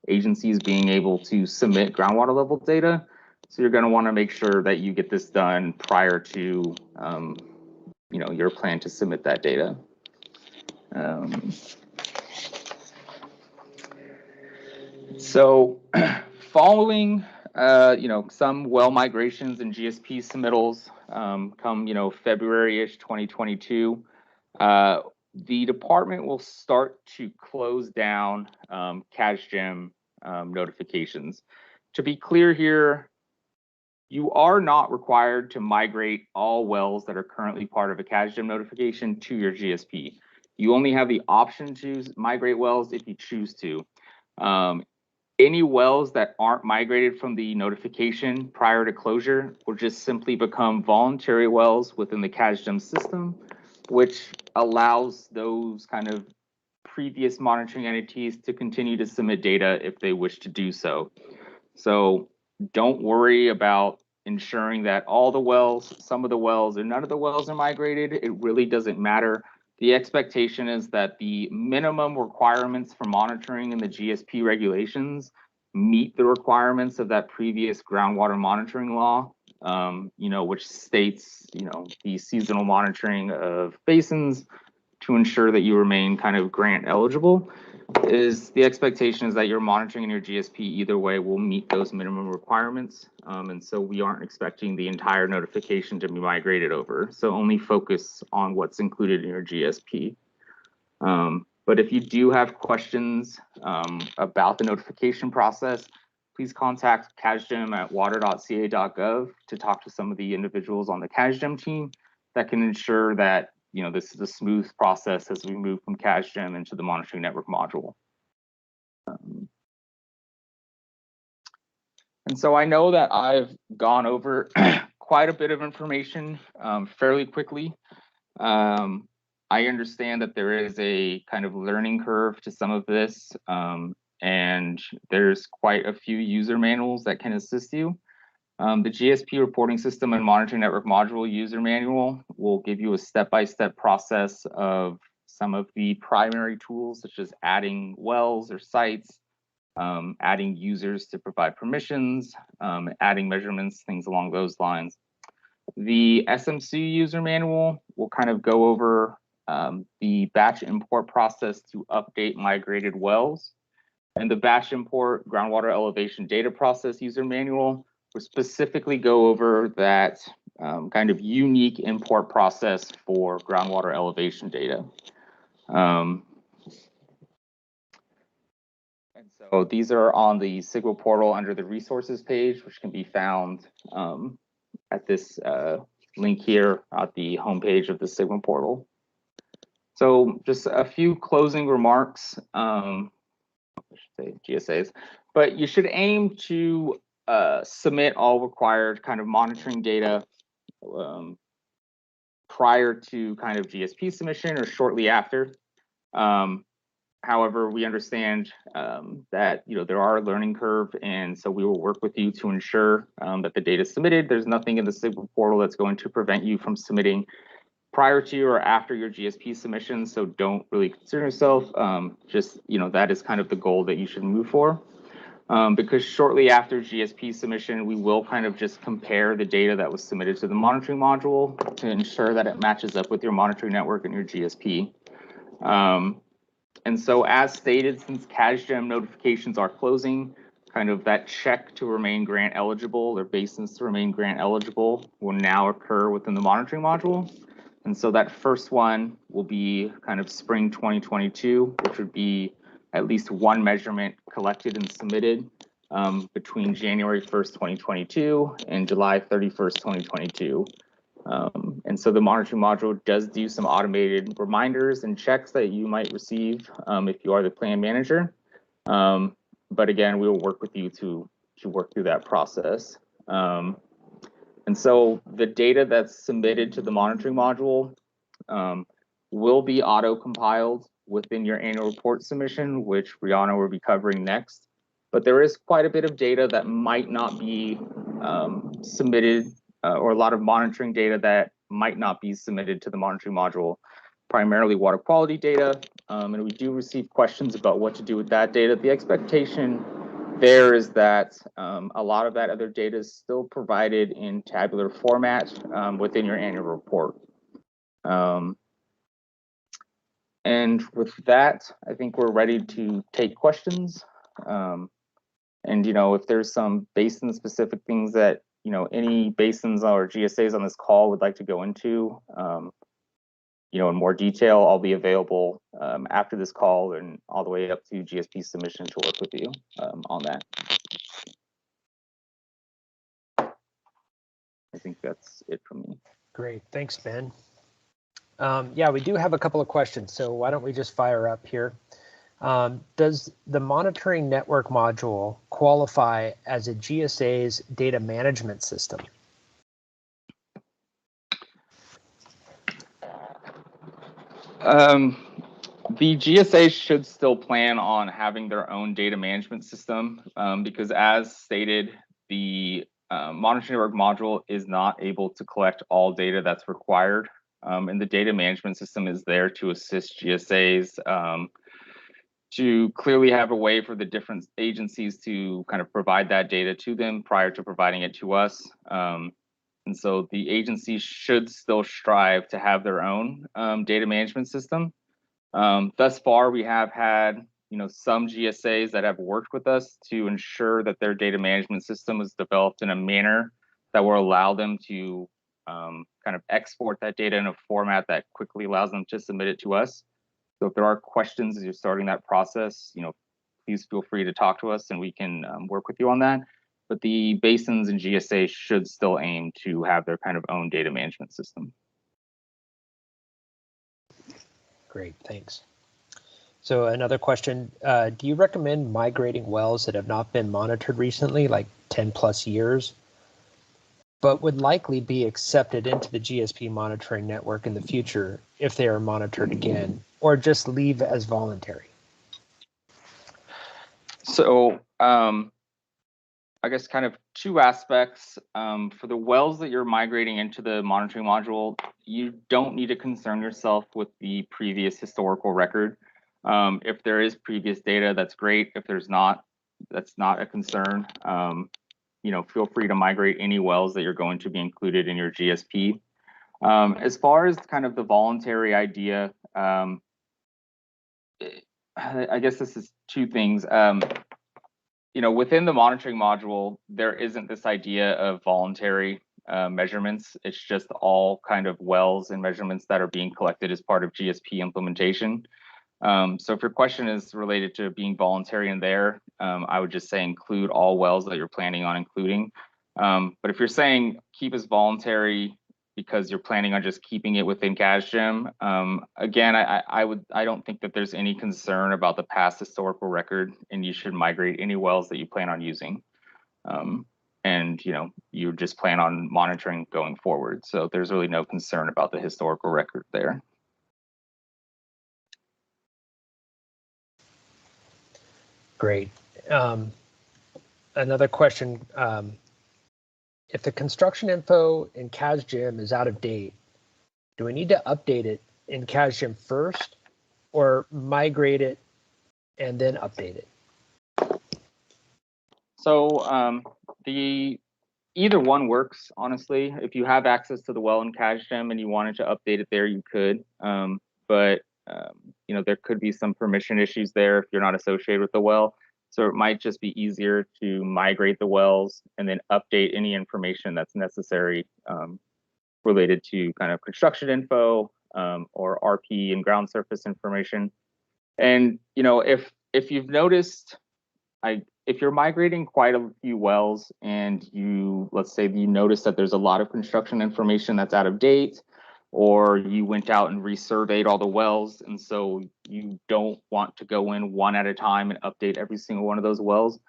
agencies being able to submit groundwater level data. So you're going to want to make sure that you get this done prior to your plan to submit that data. So following some well migrations and GSP submittals come February-ish 2022, the department will start to close down CASGEM notifications. To be clear here, you are not required to migrate all wells that are currently part of a CASGEM notification to your GSP. You only have the option to migrate wells if you choose to. Any wells that aren't migrated from the notification prior to closure will just simply become voluntary wells within the CASGEM system, which allows those kind of previous monitoring entities to continue to submit data if they wish to do so. So don't worry about ensuring that all the wells, some of the wells, or none of the wells are migrated. It really doesn't matter. The expectation is that the minimum requirements for monitoring in the GSP regulations meet the requirements of that previous groundwater monitoring law, which states, the seasonal monitoring of basins to ensure that you remain kind of grant eligible. The expectation is that your monitoring in your GSP either way will meet those minimum requirements. And so we aren't expecting the entire notification to be migrated over. So only focus on what's included in your GSP. But if you do have questions about the notification process, please contact CASGEM at water.ca.gov to talk to some of the individuals on the CASGEM team that can ensure that this is a smooth process as we move from CASGEM into the monitoring network module. And so I know that I've gone over quite a bit of information fairly quickly. I understand that there is a kind of learning curve to some of this, and there's quite a few user manuals that can assist you. The GSP reporting system and monitoring network module user manual will give you a step-by-step process of some of the primary tools, such as adding wells or sites, adding users to provide permissions, adding measurements, things along those lines. The SMC user manual will kind of go over the batch import process to update migrated wells. And the batch import groundwater elevation data process user manual will specifically go over that kind of unique import process for groundwater elevation data. And so these are on the SGMA portal under the resources page, which can be found at this link here at the homepage of the SGMA portal. So just a few closing remarks, I should say GSAs, but you should aim to submit all required kind of monitoring data prior to kind of GSP submission or shortly after. However, we understand that there are a learning curve, and so we will work with you to ensure that the data is submitted. There's nothing in the SGMA portal that's going to prevent you from submitting prior to or after your GSP submission, so don't really concern yourself. Just that is kind of the goal that you should move for. Because shortly after GSP submission, we will kind of just compare the data that was submitted to the monitoring module to ensure that it matches up with your monitoring network and your GSP. And so as stated, since CASGEM notifications are closing, kind of that check to remain grant eligible or basins to remain grant eligible will now occur within the monitoring module. And so that first one will be kind of spring 2022, which would be at least one measurement collected and submitted between January 1st, 2022 and July 31st, 2022. And so the monitoring module does do some automated reminders and checks that you might receive if you are the plan manager. But again, we will work with you to work through that process. And so the data that's submitted to the monitoring module will be auto-compiled within your annual report submission, which Rihanna will be covering next. But there is quite a bit of data that might not be submitted, or a lot of monitoring data that might not be submitted to the monitoring module, primarily water quality data. And we do receive questions about what to do with that data. The expectation there is that a lot of that other data is still provided in tabular format within your annual report. And with that, I think we're ready to take questions. And, if there's some basin specific things that, any basins or GSAs on this call would like to go into, in more detail, I'll be available after this call and all the way up to GSP submission to work with you on that. I think that's it from me. Great, thanks, Ben. Yeah, we do have a couple of questions, so why don't we just fire up here? Does the monitoring network module qualify as a GSA's data management system? The GSA should still plan on having their own data management system because, as stated, the monitoring network module is not able to collect all data that's required. And the data management system is there to assist GSAs to clearly have a way for the different agencies to kind of provide that data to them prior to providing it to us. And so the agencies should still strive to have their own data management system. Thus far, we have had some GSAs that have worked with us to ensure that their data management system is developed in a manner that will allow them to kind of export that data in a format that quickly allows them to submit it to us. So if there are questions as you're starting that process, please feel free to talk to us and we can work with you on that. But the basins and GSA should still aim to have their kind of own data management system. Great, thanks. So another question, do you recommend migrating wells that have not been monitored recently, like 10 plus years, but would likely be accepted into the GSP monitoring network in the future if they are monitored again, or just leave as voluntary? So I guess kind of two aspects. For the wells that you're migrating into the monitoring module, you don't need to concern yourself with the previous historical record. If there is previous data, that's great. If there's not, that's not a concern. Feel free to migrate any wells that you're going to be included in your GSP. As far as kind of the voluntary idea, I guess this is two things. Within the monitoring module, there isn't this idea of voluntary measurements. It's just all kind of wells and measurements that are being collected as part of GSP implementation. So if your question is related to being voluntary in there, I would just say include all wells that you're planning on including. But if you're saying keep as voluntary because you're planning on just keeping it within CASGEM, again, I don't think that there's any concern about the past historical record, and you should migrate any wells that you plan on using. And you just plan on monitoring going forward. So there's really no concern about the historical record there. Great. Another question. If the construction info in CASGEM is out of date, do we need to update it in CASGEM first or migrate it and then update it? So either one works, honestly. If you have access to the well in CASGEM and you wanted to update it there, you could. But there could be some permission issues there if you're not associated with the well. So it might just be easier to migrate the wells and then update any information that's necessary related to kind of construction info or RP and ground surface information. And if you've noticed, if you're migrating quite a few wells and let's say you notice that there's a lot of construction information that's out of date, or you went out and resurveyed all the wells, and so you don't want to go in one at a time and update every single one of those wells,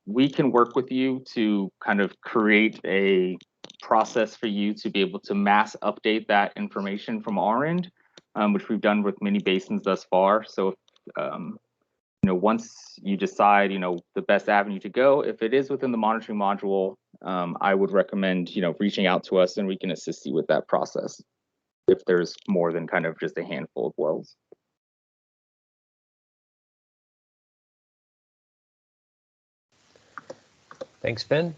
we can work with you to kind of create a process for you to be able to mass update that information from our end, which we've done with many basins thus far. So, once you decide, the best avenue to go, if it is within the monitoring module, I would recommend, reaching out to us and we can assist you with that process if there's more than kind of just a handful of wells. Thanks, Ben.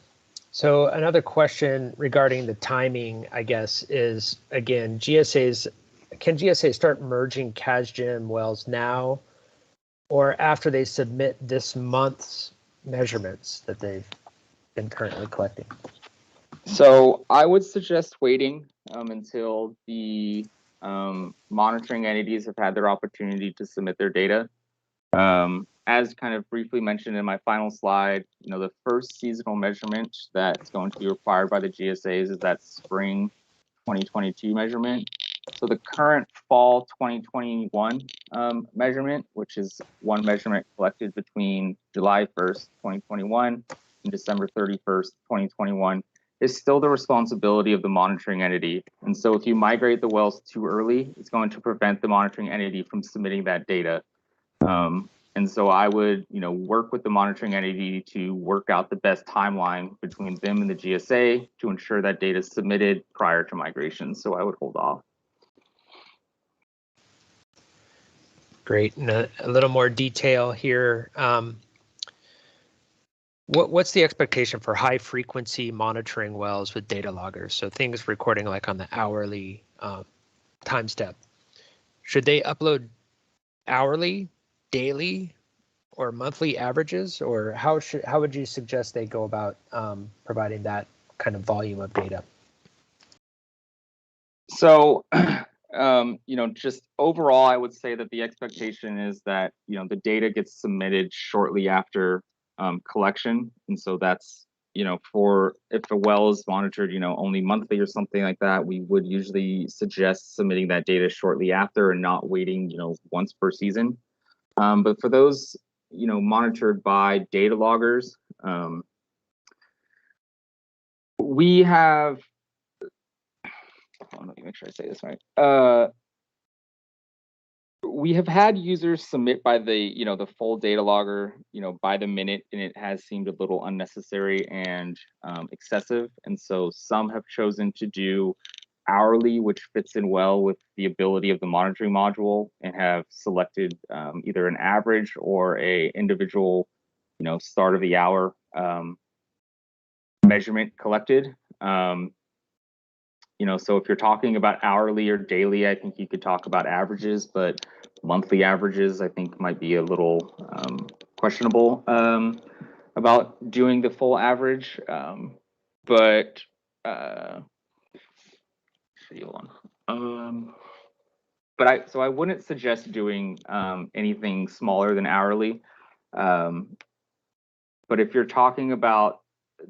So another question regarding the timing, I guess, is, again, can GSA start merging CASGEM wells now or after they submit this month's measurements that they've been currently collecting? So I would suggest waiting until the monitoring entities have had their opportunity to submit their data. As kind of briefly mentioned in my final slide, the first seasonal measurement that's going to be required by the GSAs is that spring 2022 measurement. So the current fall 2021 measurement, which is one measurement collected between July 1st, 2021 and December 31st, 2021, is still the responsibility of the monitoring entity. And so if you migrate the wells too early, it's going to prevent the monitoring entity from submitting that data. And so I would, work with the monitoring entity to work out the best timeline between them and the GSA to ensure that data is submitted prior to migration. So I would hold off. Great. And a little more detail here. What's the expectation for high frequency monitoring wells with data loggers? So things recording like on the hourly time step. Should they upload hourly, daily, or monthly averages, or how would you suggest they go about providing that kind of volume of data? So, just overall, I would say that the expectation is that, the data gets submitted shortly after collection. And so that's, for if the well is monitored, only monthly or something like that, we would usually suggest submitting that data shortly after and not waiting, once per season. But for those, monitored by data loggers, we have, let me make sure I say this right. We have had users submit by the, the full data logger, by the minute, and it has seemed a little unnecessary and excessive. And so some have chosen to do hourly, which fits in well with the ability of the monitoring module, and have selected either an average or a individual, start of the hour measurement collected. So if you're talking about hourly or daily, I think you could talk about averages, but monthly averages, I think, might be a little questionable about doing the full average. But I wouldn't suggest doing anything smaller than hourly. But if you're talking about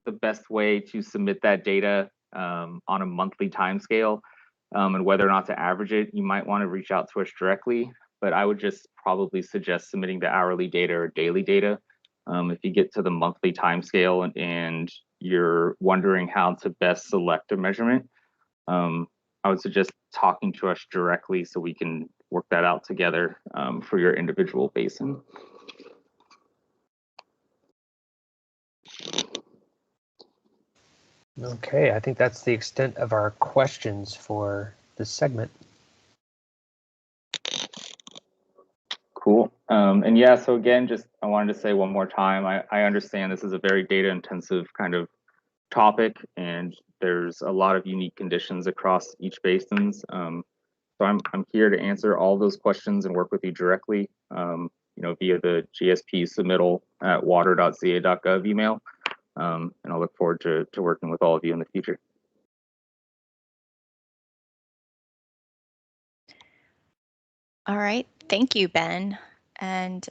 the best way to submit that data on a monthly timescale, and whether or not to average it, you might want to reach out to us directly. But I would just probably suggest submitting the hourly data or daily data. If you get to the monthly timescale and you're wondering how to best select a measurement, I would suggest talking to us directly so we can work that out together for your individual basin. Okay, I think that's the extent of our questions for this segment. Cool. And yeah, so again, I wanted to say one more time, I understand this is a very data intensive kind of topic, and there's a lot of unique conditions across each basins. So I'm here to answer all those questions and work with you directly, via the GSP submittal at water.ca.gov email. And I'll look forward to working with all of you in the future. All right, thank you, Ben. And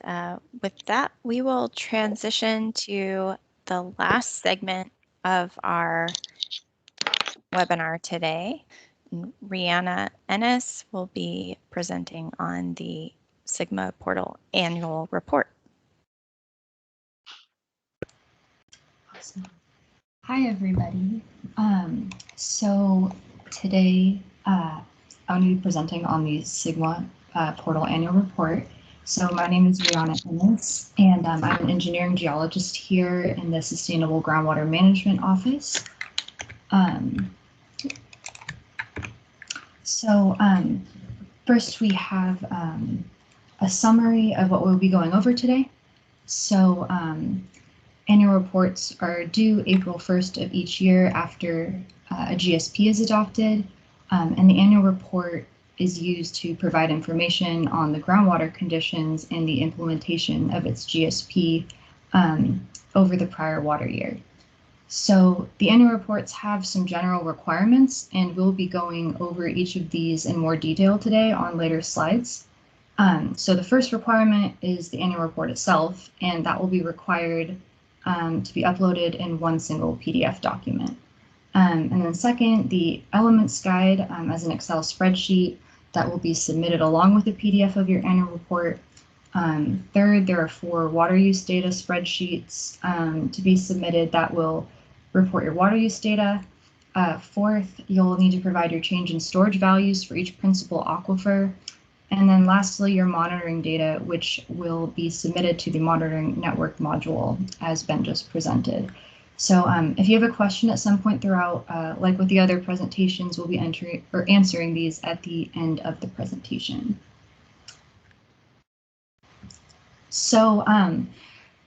with that, we will transition to the last segment of our webinar today. Rihanna Ennis will be presenting on the SGMA portal annual report. Awesome. Hi, everybody. So today I'm going to be presenting on the SGMA portal annual report. So my name is Rihanna Ennis, and I'm an engineering geologist here in the Sustainable Groundwater Management Office. First we have a summary of what we'll be going over today. So annual reports are due April 1st of each year after a GSP is adopted, and the annual report is used to provide information on the groundwater conditions and the implementation of its GSP over the prior water year. So the annual reports have some general requirements, and we'll be going over each of these in more detail today on later slides. So the first requirement is the annual report itself, and that will be required to be uploaded in one single PDF document. And then second, the elements guide as an Excel spreadsheet that will be submitted along with the PDF of your annual report. Third, there are 4 water use data spreadsheets to be submitted that will report your water use data. Fourth, you'll need to provide your change in storage values for each principal aquifer. And then lastly, your monitoring data, which will be submitted to the monitoring network module as Ben just presented. So if you have a question at some point throughout, like with the other presentations, we'll be answering these at the end of the presentation. So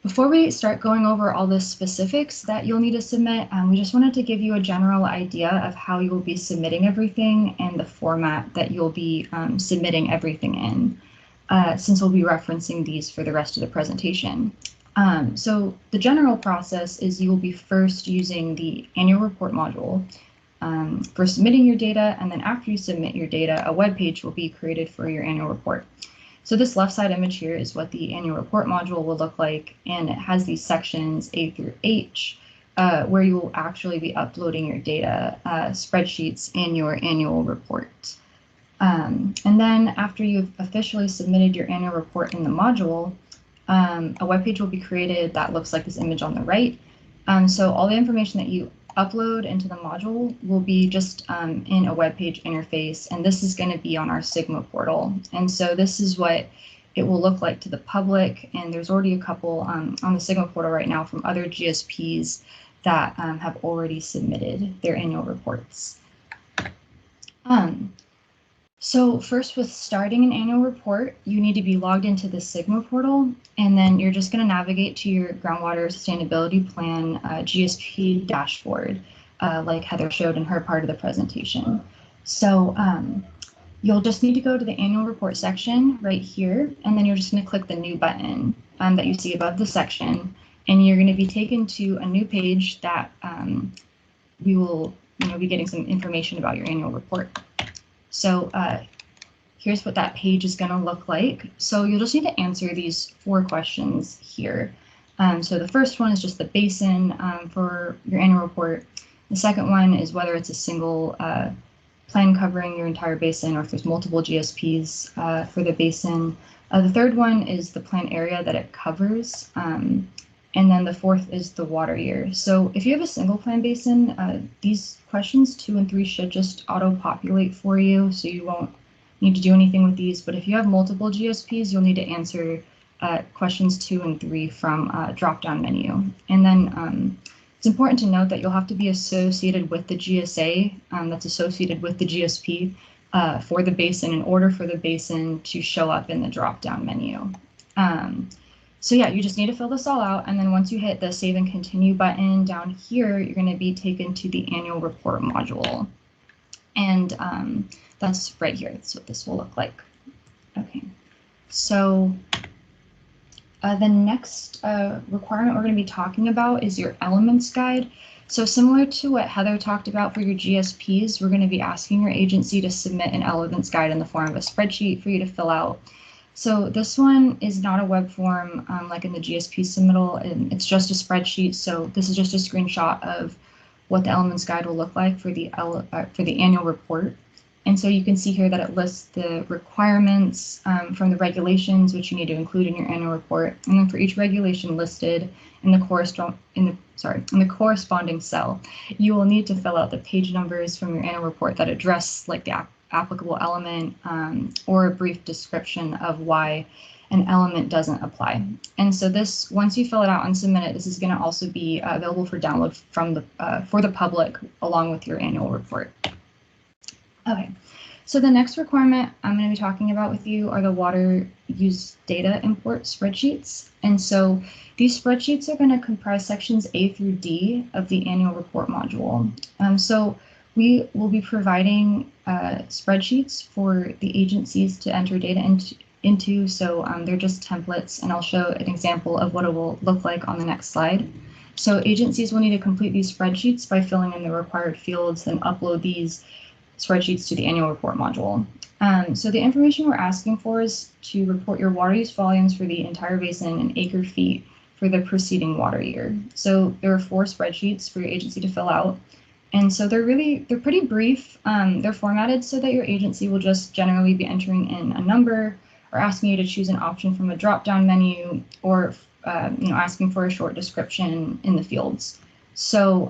before we start going over all the specifics that you'll need to submit, we just wanted to give you a general idea of how you will be submitting everything and the format that you'll be submitting everything in, since we'll be referencing these for the rest of the presentation. So the general process is you will be first using the annual report module for submitting your data, and then after you submit your data, a web page will be created for your annual report. So this left side image here is what the annual report module will look like, and it has these sections A through H, where you will actually be uploading your data, spreadsheets, and your annual report. And then after you've officially submitted your annual report in the module, a web page will be created that looks like this image on the right. So all the information that you upload into the module will be just in a web page interface, and this is going to be on our SGMA portal. And so this is what it will look like to the public, and there's already a couple on the SGMA portal right now from other GSPs that have already submitted their annual reports. So first, with starting an annual report, you need to be logged into the SGMA portal, and then you're just going to navigate to your Groundwater Sustainability Plan GSP dashboard, like Heather showed in her part of the presentation. So you'll just need to go to the annual report section right here, and then you're just going to click the new button that you see above the section, and you're going to be taken to a new page that we will be getting some information about your annual report. So here's what that page is going to look like. So you'll just need to answer these 4 questions here. So the first one is just the basin for your annual report. The second one is whether it's a single plan covering your entire basin or if there's multiple GSPs for the basin. The third one is the plan area that it covers. And then the fourth is the water year. So if you have a single plan basin, these questions 2 and 3 should just auto-populate for you, so you won't need to do anything with these. But if you have multiple GSPs, you'll need to answer questions 2 and 3 from a drop-down menu. And then it's important to note that you'll have to be associated with the GSA that's associated with the GSP for the basin in order for the basin to show up in the drop-down menu. So yeah, you just need to fill this all out, and then once you hit the Save and Continue button down here, you're going to be taken to the annual report module. And that's right here. That's what this will look like. Okay, so the next requirement we're going to be talking about is your elements guide. So similar to what Heather talked about for your GSPs, we're going to be asking your agency to submit an elements guide in the form of a spreadsheet for you to fill out. So this one is not a web form like in the GSP submittal, and it's just a spreadsheet. So this is just a screenshot of what the elements guide will look like for the annual report. And so you can see here that it lists the requirements from the regulations, which you need to include in your annual report. And then for each regulation listed in the corresponding cell, you will need to fill out the page numbers from your annual report that address like the applicable element or a brief description of why an element doesn't apply. And so this, once you fill it out and submit it, this is going to also be available for download from the for the public along with your annual report. Okay, so the next requirement I'm going to be talking about with you are the water use data import spreadsheets. And so these spreadsheets are going to comprise sections A through D of the annual report module. So we will be providing spreadsheets for the agencies to enter data into. So they're just templates, and I'll show an example of what it will look like on the next slide. So agencies will need to complete these spreadsheets by filling in the required fields, then upload these spreadsheets to the annual report module. So the information we're asking for is to report your water use volumes for the entire basin in acre feet for the preceding water year. So there are 4 spreadsheets for your agency to fill out. And so they're pretty brief. They're formatted so that your agency will just generally be entering in a number or asking you to choose an option from a drop-down menu, or asking for a short description in the fields. So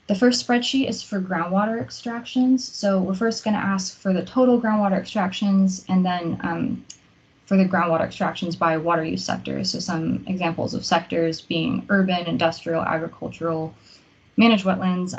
the first spreadsheet is for groundwater extractions. So we're first going to ask for the total groundwater extractions, and then for the groundwater extractions by water use sectors. So some examples of sectors being urban, industrial, agricultural, managed wetlands,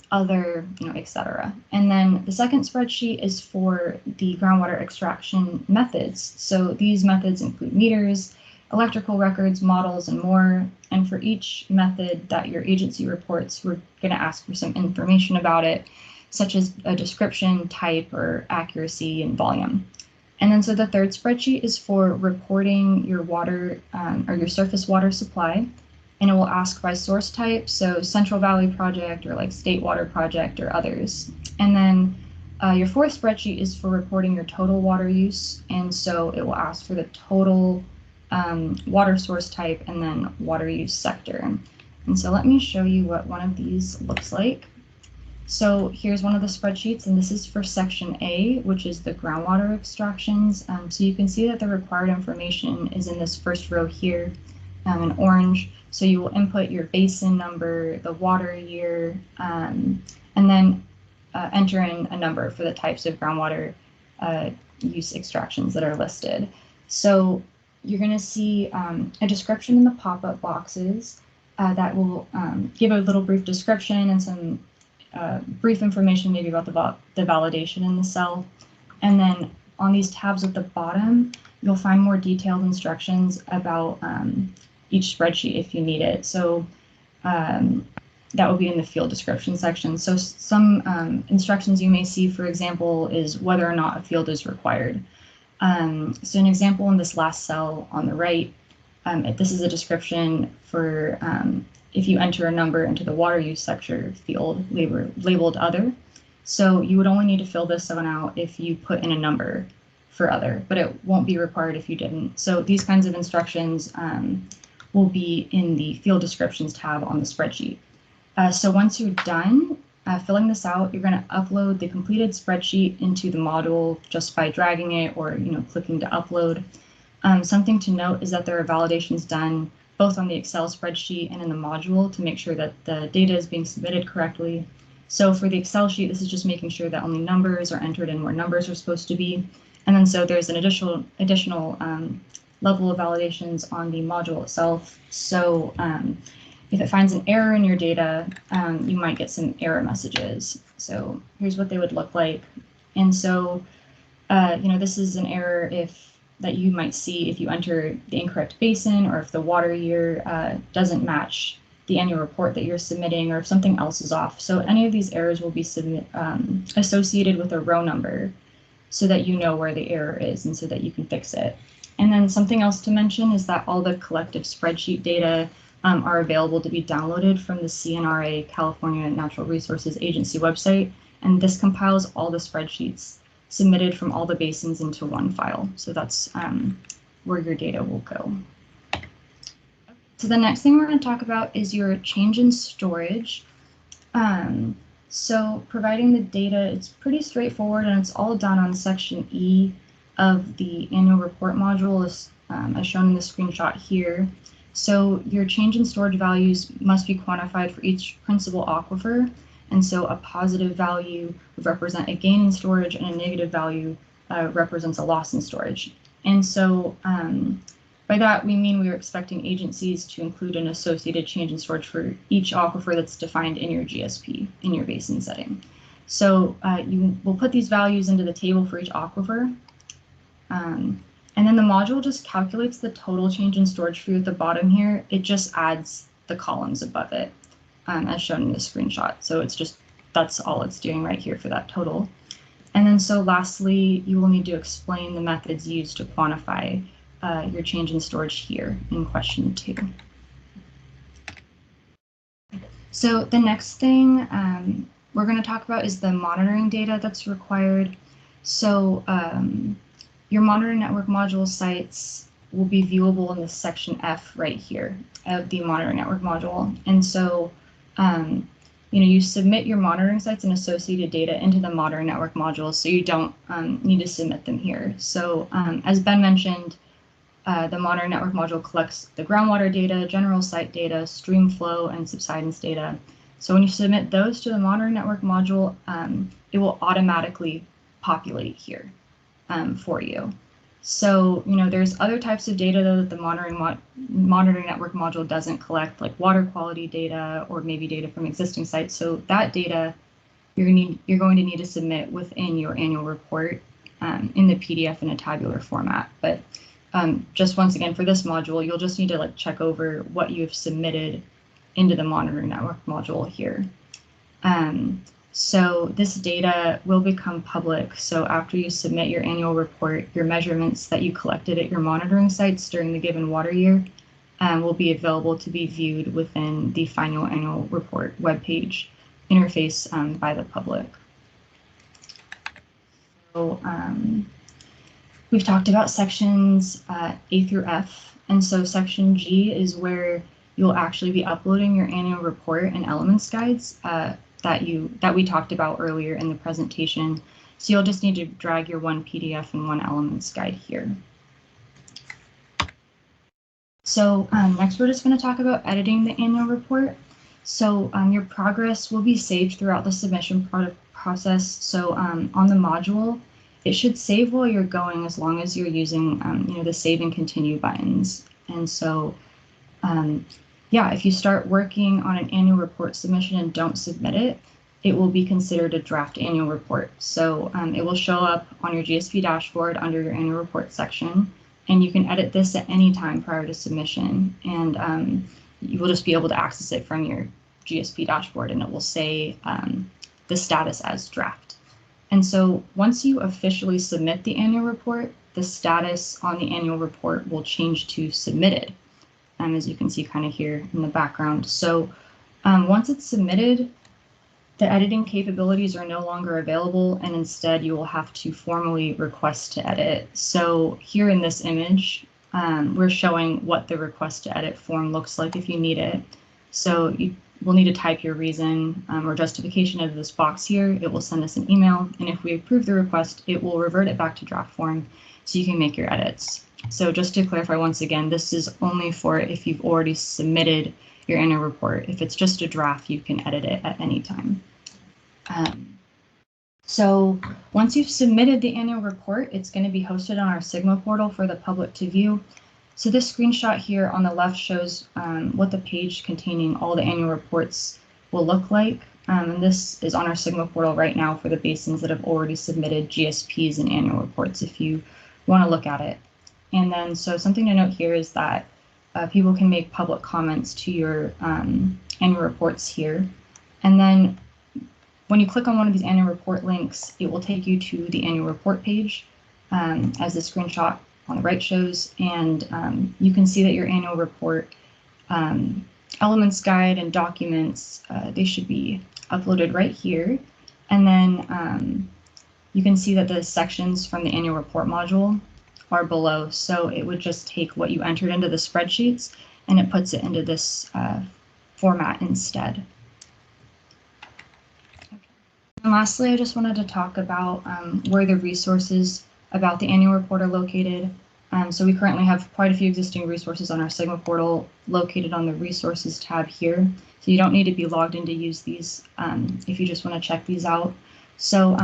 other, etc. And then the second spreadsheet is for the groundwater extraction methods. So these methods include meters, electrical records, models, and more. And for each method that your agency reports, we're going to ask for some information about it, such as a description, type, or accuracy and volume. And then so the third spreadsheet is for reporting your water or your surface water supply. And it will ask by source type, so Central Valley Project or like State Water Project or others. And then your fourth spreadsheet is for reporting your total water use. And so it will ask for the total water source type and then water use sector. And so let me show you what one of these looks like. So here's one of the spreadsheets, and this is for section A, which is the groundwater extractions. So you can see that the required information is in this first row here in orange. So you will input your basin number, the water year, and then enter in a number for the types of groundwater use extractions that are listed. So you're going to see a description in the pop-up boxes that will give a little brief description and some brief information maybe about the validation in the cell. And then on these tabs at the bottom, you'll find more detailed instructions about each spreadsheet if you need it. So that will be in the field description section. So some instructions you may see, for example, is whether or not a field is required. So an example in this last cell on the right, this is a description for if you enter a number into the water use sector field labeled other. So you would only need to fill this one out if you put in a number for other, but it won't be required if you didn't. So these kinds of instructions will be in the field descriptions tab on the spreadsheet. So once you're done filling this out, you're going to upload the completed spreadsheet into the module just by dragging it or clicking to upload. Something to note is that there are validations done both on the Excel spreadsheet and in the module to make sure that the data is being submitted correctly. So for the Excel sheet, this is just making sure that only numbers are entered in where numbers are supposed to be. And then so there's an additional level of validations on the module itself. So if it finds an error in your data, you might get some error messages. So here's what they would look like. And so, this is an error that you might see if you enter the incorrect basin, or if the water year doesn't match the annual report that you're submitting, or if something else is off. So any of these errors will be associated with a row number so that you know where the error is and so that you can fix it. And then something else to mention is that all the collective spreadsheet data are available to be downloaded from the CNRA, California Natural Resources Agency website. And this compiles all the spreadsheets submitted from all the basins into one file. So that's where your data will go. So the next thing we're going to talk about is your change in storage. So providing the data, it's pretty straightforward, and it's all done on section E of the annual report module, as shown in the screenshot here. So your change in storage values must be quantified for each principal aquifer. And so a positive value would represent a gain in storage, and a negative value represents a loss in storage. And so by that, we mean we are expecting agencies to include an associated change in storage for each aquifer that's defined in your GSP, in your basin setting. So you will put these values into the table for each aquifer. And then the module just calculates the total change in storage for you at the bottom here. It just adds the columns above it, as shown in the screenshot. So it's just, that's all it's doing right here for that total. And then so lastly, you will need to explain the methods used to quantify your change in storage here in question 2. So the next thing we're going to talk about is the monitoring data that's required. So your monitoring network module sites will be viewable in this section F right here of the monitoring network module. And so, you submit your monitoring sites and associated data into the monitoring network module, so you don't need to submit them here. So as Ben mentioned, the monitoring network module collects the groundwater data, general site data, stream flow, and subsidence data. So when you submit those to the monitoring network module, it will automatically populate here for you. So, there's other types of data though that the monitoring network module doesn't collect, like water quality data or maybe data from existing sites. So that data you're going to need to submit within your annual report in the PDF in a tabular format. But just once again, for this module, you'll just need to check over what you've submitted into the monitoring network module here. So this data will become public. So after you submit your annual report, your measurements that you collected at your monitoring sites during the given water year will be available to be viewed within the final annual report webpage interface by the public. So we've talked about sections A through F, and so section G is where you'll actually be uploading your annual report and elements guides that we talked about earlier in the presentation. So you'll just need to drag your one PDF and one elements guide here. So next we're just going to talk about editing the annual report. So your progress will be saved throughout the submission process. So on the module, it should save while you're going, as long as you're using the save and continue buttons. And so yeah, if you start working on an annual report submission and don't submit it, it will be considered a draft annual report. So it will show up on your GSP dashboard under your annual report section, and you can edit this at any time prior to submission. And you will just be able to access it from your GSP dashboard, and it will say the status as draft. And so once you officially submit the annual report, the status on the annual report will change to submitted. As you can see kind of here in the background. So once it's submitted, the editing capabilities are no longer available, and instead you will have to formally request to edit. So here in this image, we're showing what the request to edit form looks like if you need it. So you will need to type your reason or justification into this box here. It will send us an email, and if we approve the request, it will revert it back to draft form so you can make your edits. So just to clarify once again, this is only for if you've already submitted your annual report. If it's just a draft, you can edit it at any time. So once you've submitted the annual report, it's going to be hosted on our SGMA portal for the public to view. So this screenshot here on the left shows what the page containing all the annual reports will look like. And this is on our SGMA portal right now for the basins that have already submitted GSPs and annual reports if you want to look at it. And then, so something to note here is that people can make public comments to your annual reports here. And then when you click on one of these annual report links, it will take you to the annual report page, as the screenshot on the right shows. And you can see that your annual report elements guide and documents, they should be uploaded right here. And then you can see that the sections from the annual report module are below. So it would just take what you entered into the spreadsheets and it puts it into this format instead. Okay. And lastly, I just wanted to talk about where the resources about the annual report are located. So we currently have quite a few existing resources on our Sigma portal located on the resources tab here. So you don't need to be logged in to use these if you just want to check these out. So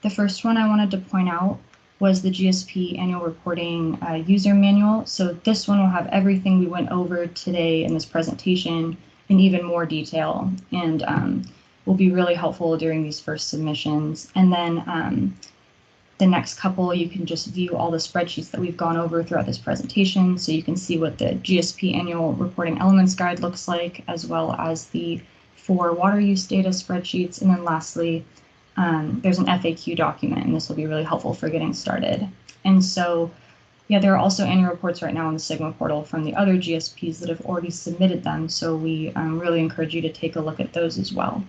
the first one I wanted to point out was the GSP annual reporting user manual. So this one will have everything we went over today in this presentation in even more detail, and will be really helpful during these first submissions. And then the next couple, you can just view all the spreadsheets that we've gone over throughout this presentation. So you can see what the GSP annual reporting elements guide looks like, as well as the 4 water use data spreadsheets. And then lastly, there's an FAQ document, and this will be really helpful for getting started. And so, yeah, there are also annual reports right now on the Sigma portal from the other GSPs that have already submitted them. So we really encourage you to take a look at those as well.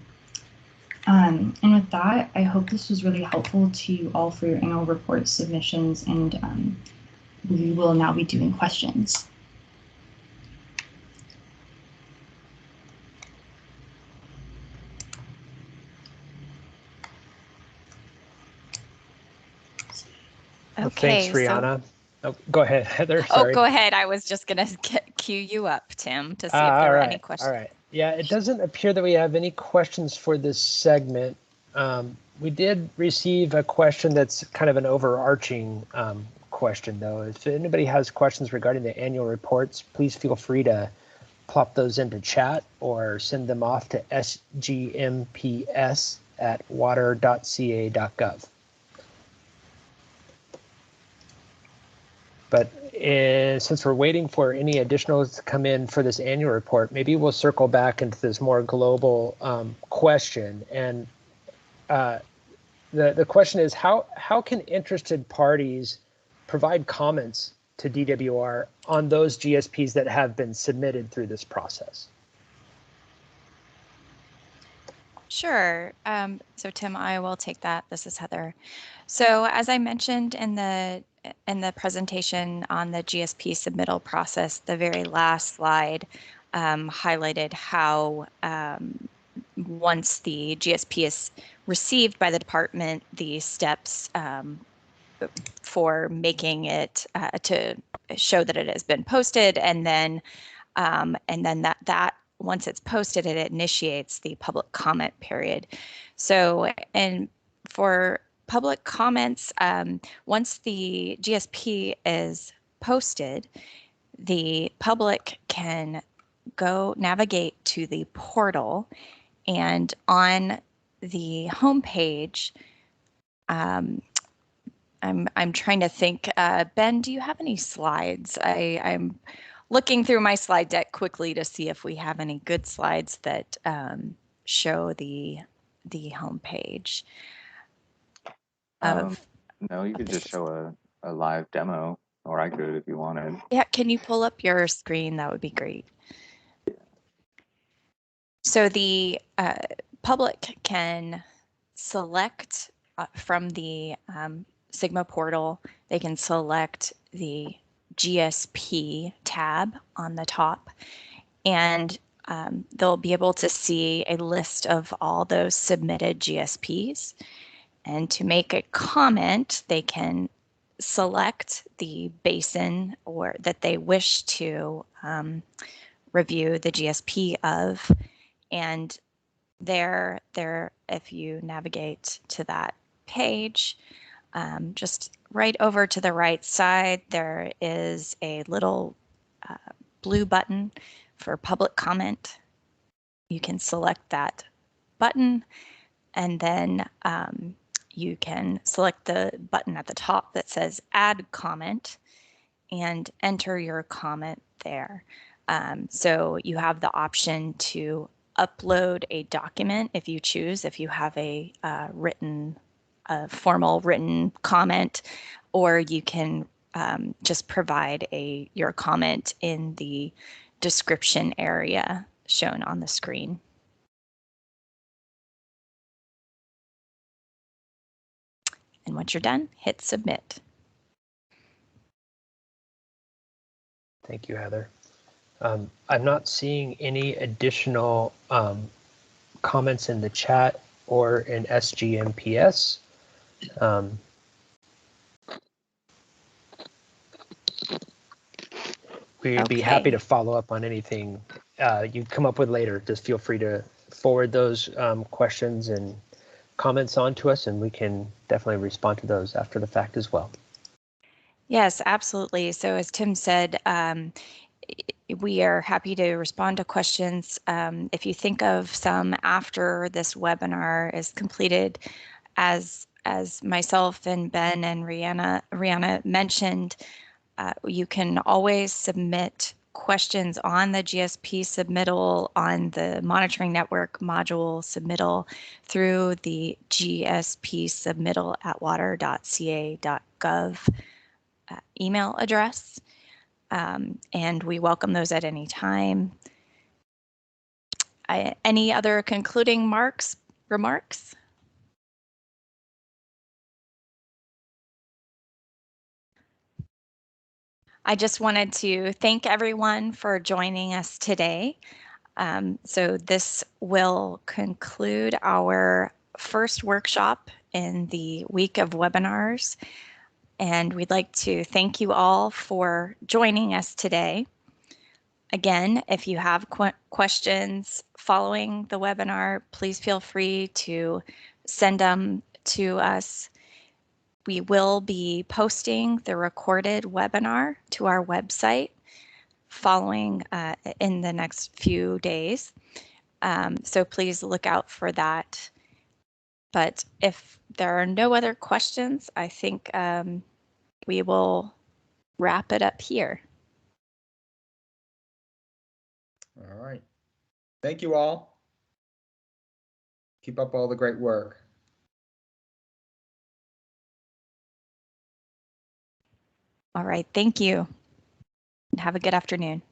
And with that, I hope this was really helpful to you all for your annual report submissions, and we will now be doing questions. Okay, Thanks, Rihanna. Oh, go ahead, Heather. Oh, Sorry. go ahead. I was just going to cue you up, Tim, to see if there All were right. any questions. All right. Yeah, it doesn't appear that we have any questions for this segment. We did receive a question that's kind of an overarching question, though. If anybody has questions regarding the annual reports, please feel free to plop those into chat or send them off to sgmps@water.ca.gov. But since we're waiting for any additionals to come in for this annual report, maybe we'll circle back into this more global question. And the question is, how can interested parties provide comments to DWR on those GSPs that have been submitted through this process? Sure. So Tim, I will take that. This is Heather. So as I mentioned in the presentation on the GSP submittal process, the very last slide highlighted how once the GSP is received by the department, the steps for making it to show that it has been posted, and then that once it's posted, it initiates the public comment period. So, and for public comments, once the GSP is posted, the public can go navigate to the portal, and on the homepage, I'm trying to think. Ben, do you have any slides? I'm looking through my slide deck quickly to see if we have any good slides that show the homepage. No, you could just show a live demo, or I could if you wanted. Yeah, can you pull up your screen? That would be great. So the public can select from the Sigma portal, they can select the GSP tab on the top, and they'll be able to see a list of all those submitted GSPs. And to make a comment, they can select the basin or that they wish to review the GSP of, and there, if you navigate to that page, just right over to the right side, there is a little blue button for public comment. You can select that button, and then you can select the button at the top that says add comment and enter your comment there. So you have the option to upload a document if you choose, if you have a formal written comment, or you can just provide your comment in the description area shown on the screen. And once you're done, hit submit. Thank you, Heather. I'm not seeing any additional comments in the chat or an SGMPS. We'd be happy to follow up on anything you come up with later. Just feel free to forward those questions and comments on to us, and we can definitely respond to those after the fact as well. Yes, absolutely. So as Tim said, we are happy to respond to questions. If you think of some after this webinar is completed, as myself and Ben and Rihanna mentioned, you can always submit questions on the GSP submittal on the monitoring network module submittal through the GSP submittal at water.ca.gov email address. And we welcome those at any time. Any other concluding remarks? I just wanted to thank everyone for joining us today. So this will conclude our first workshop in the week of webinars. And we'd like to thank you all for joining us today. Again, if you have questions following the webinar, please feel free to send them to us. We will be posting the recorded webinar to our website following in the next few days. So please look out for that. But if there are no other questions, I think we will wrap it up here. All right. Thank you all. Keep up all the great work. All right. Thank you. And have a good afternoon.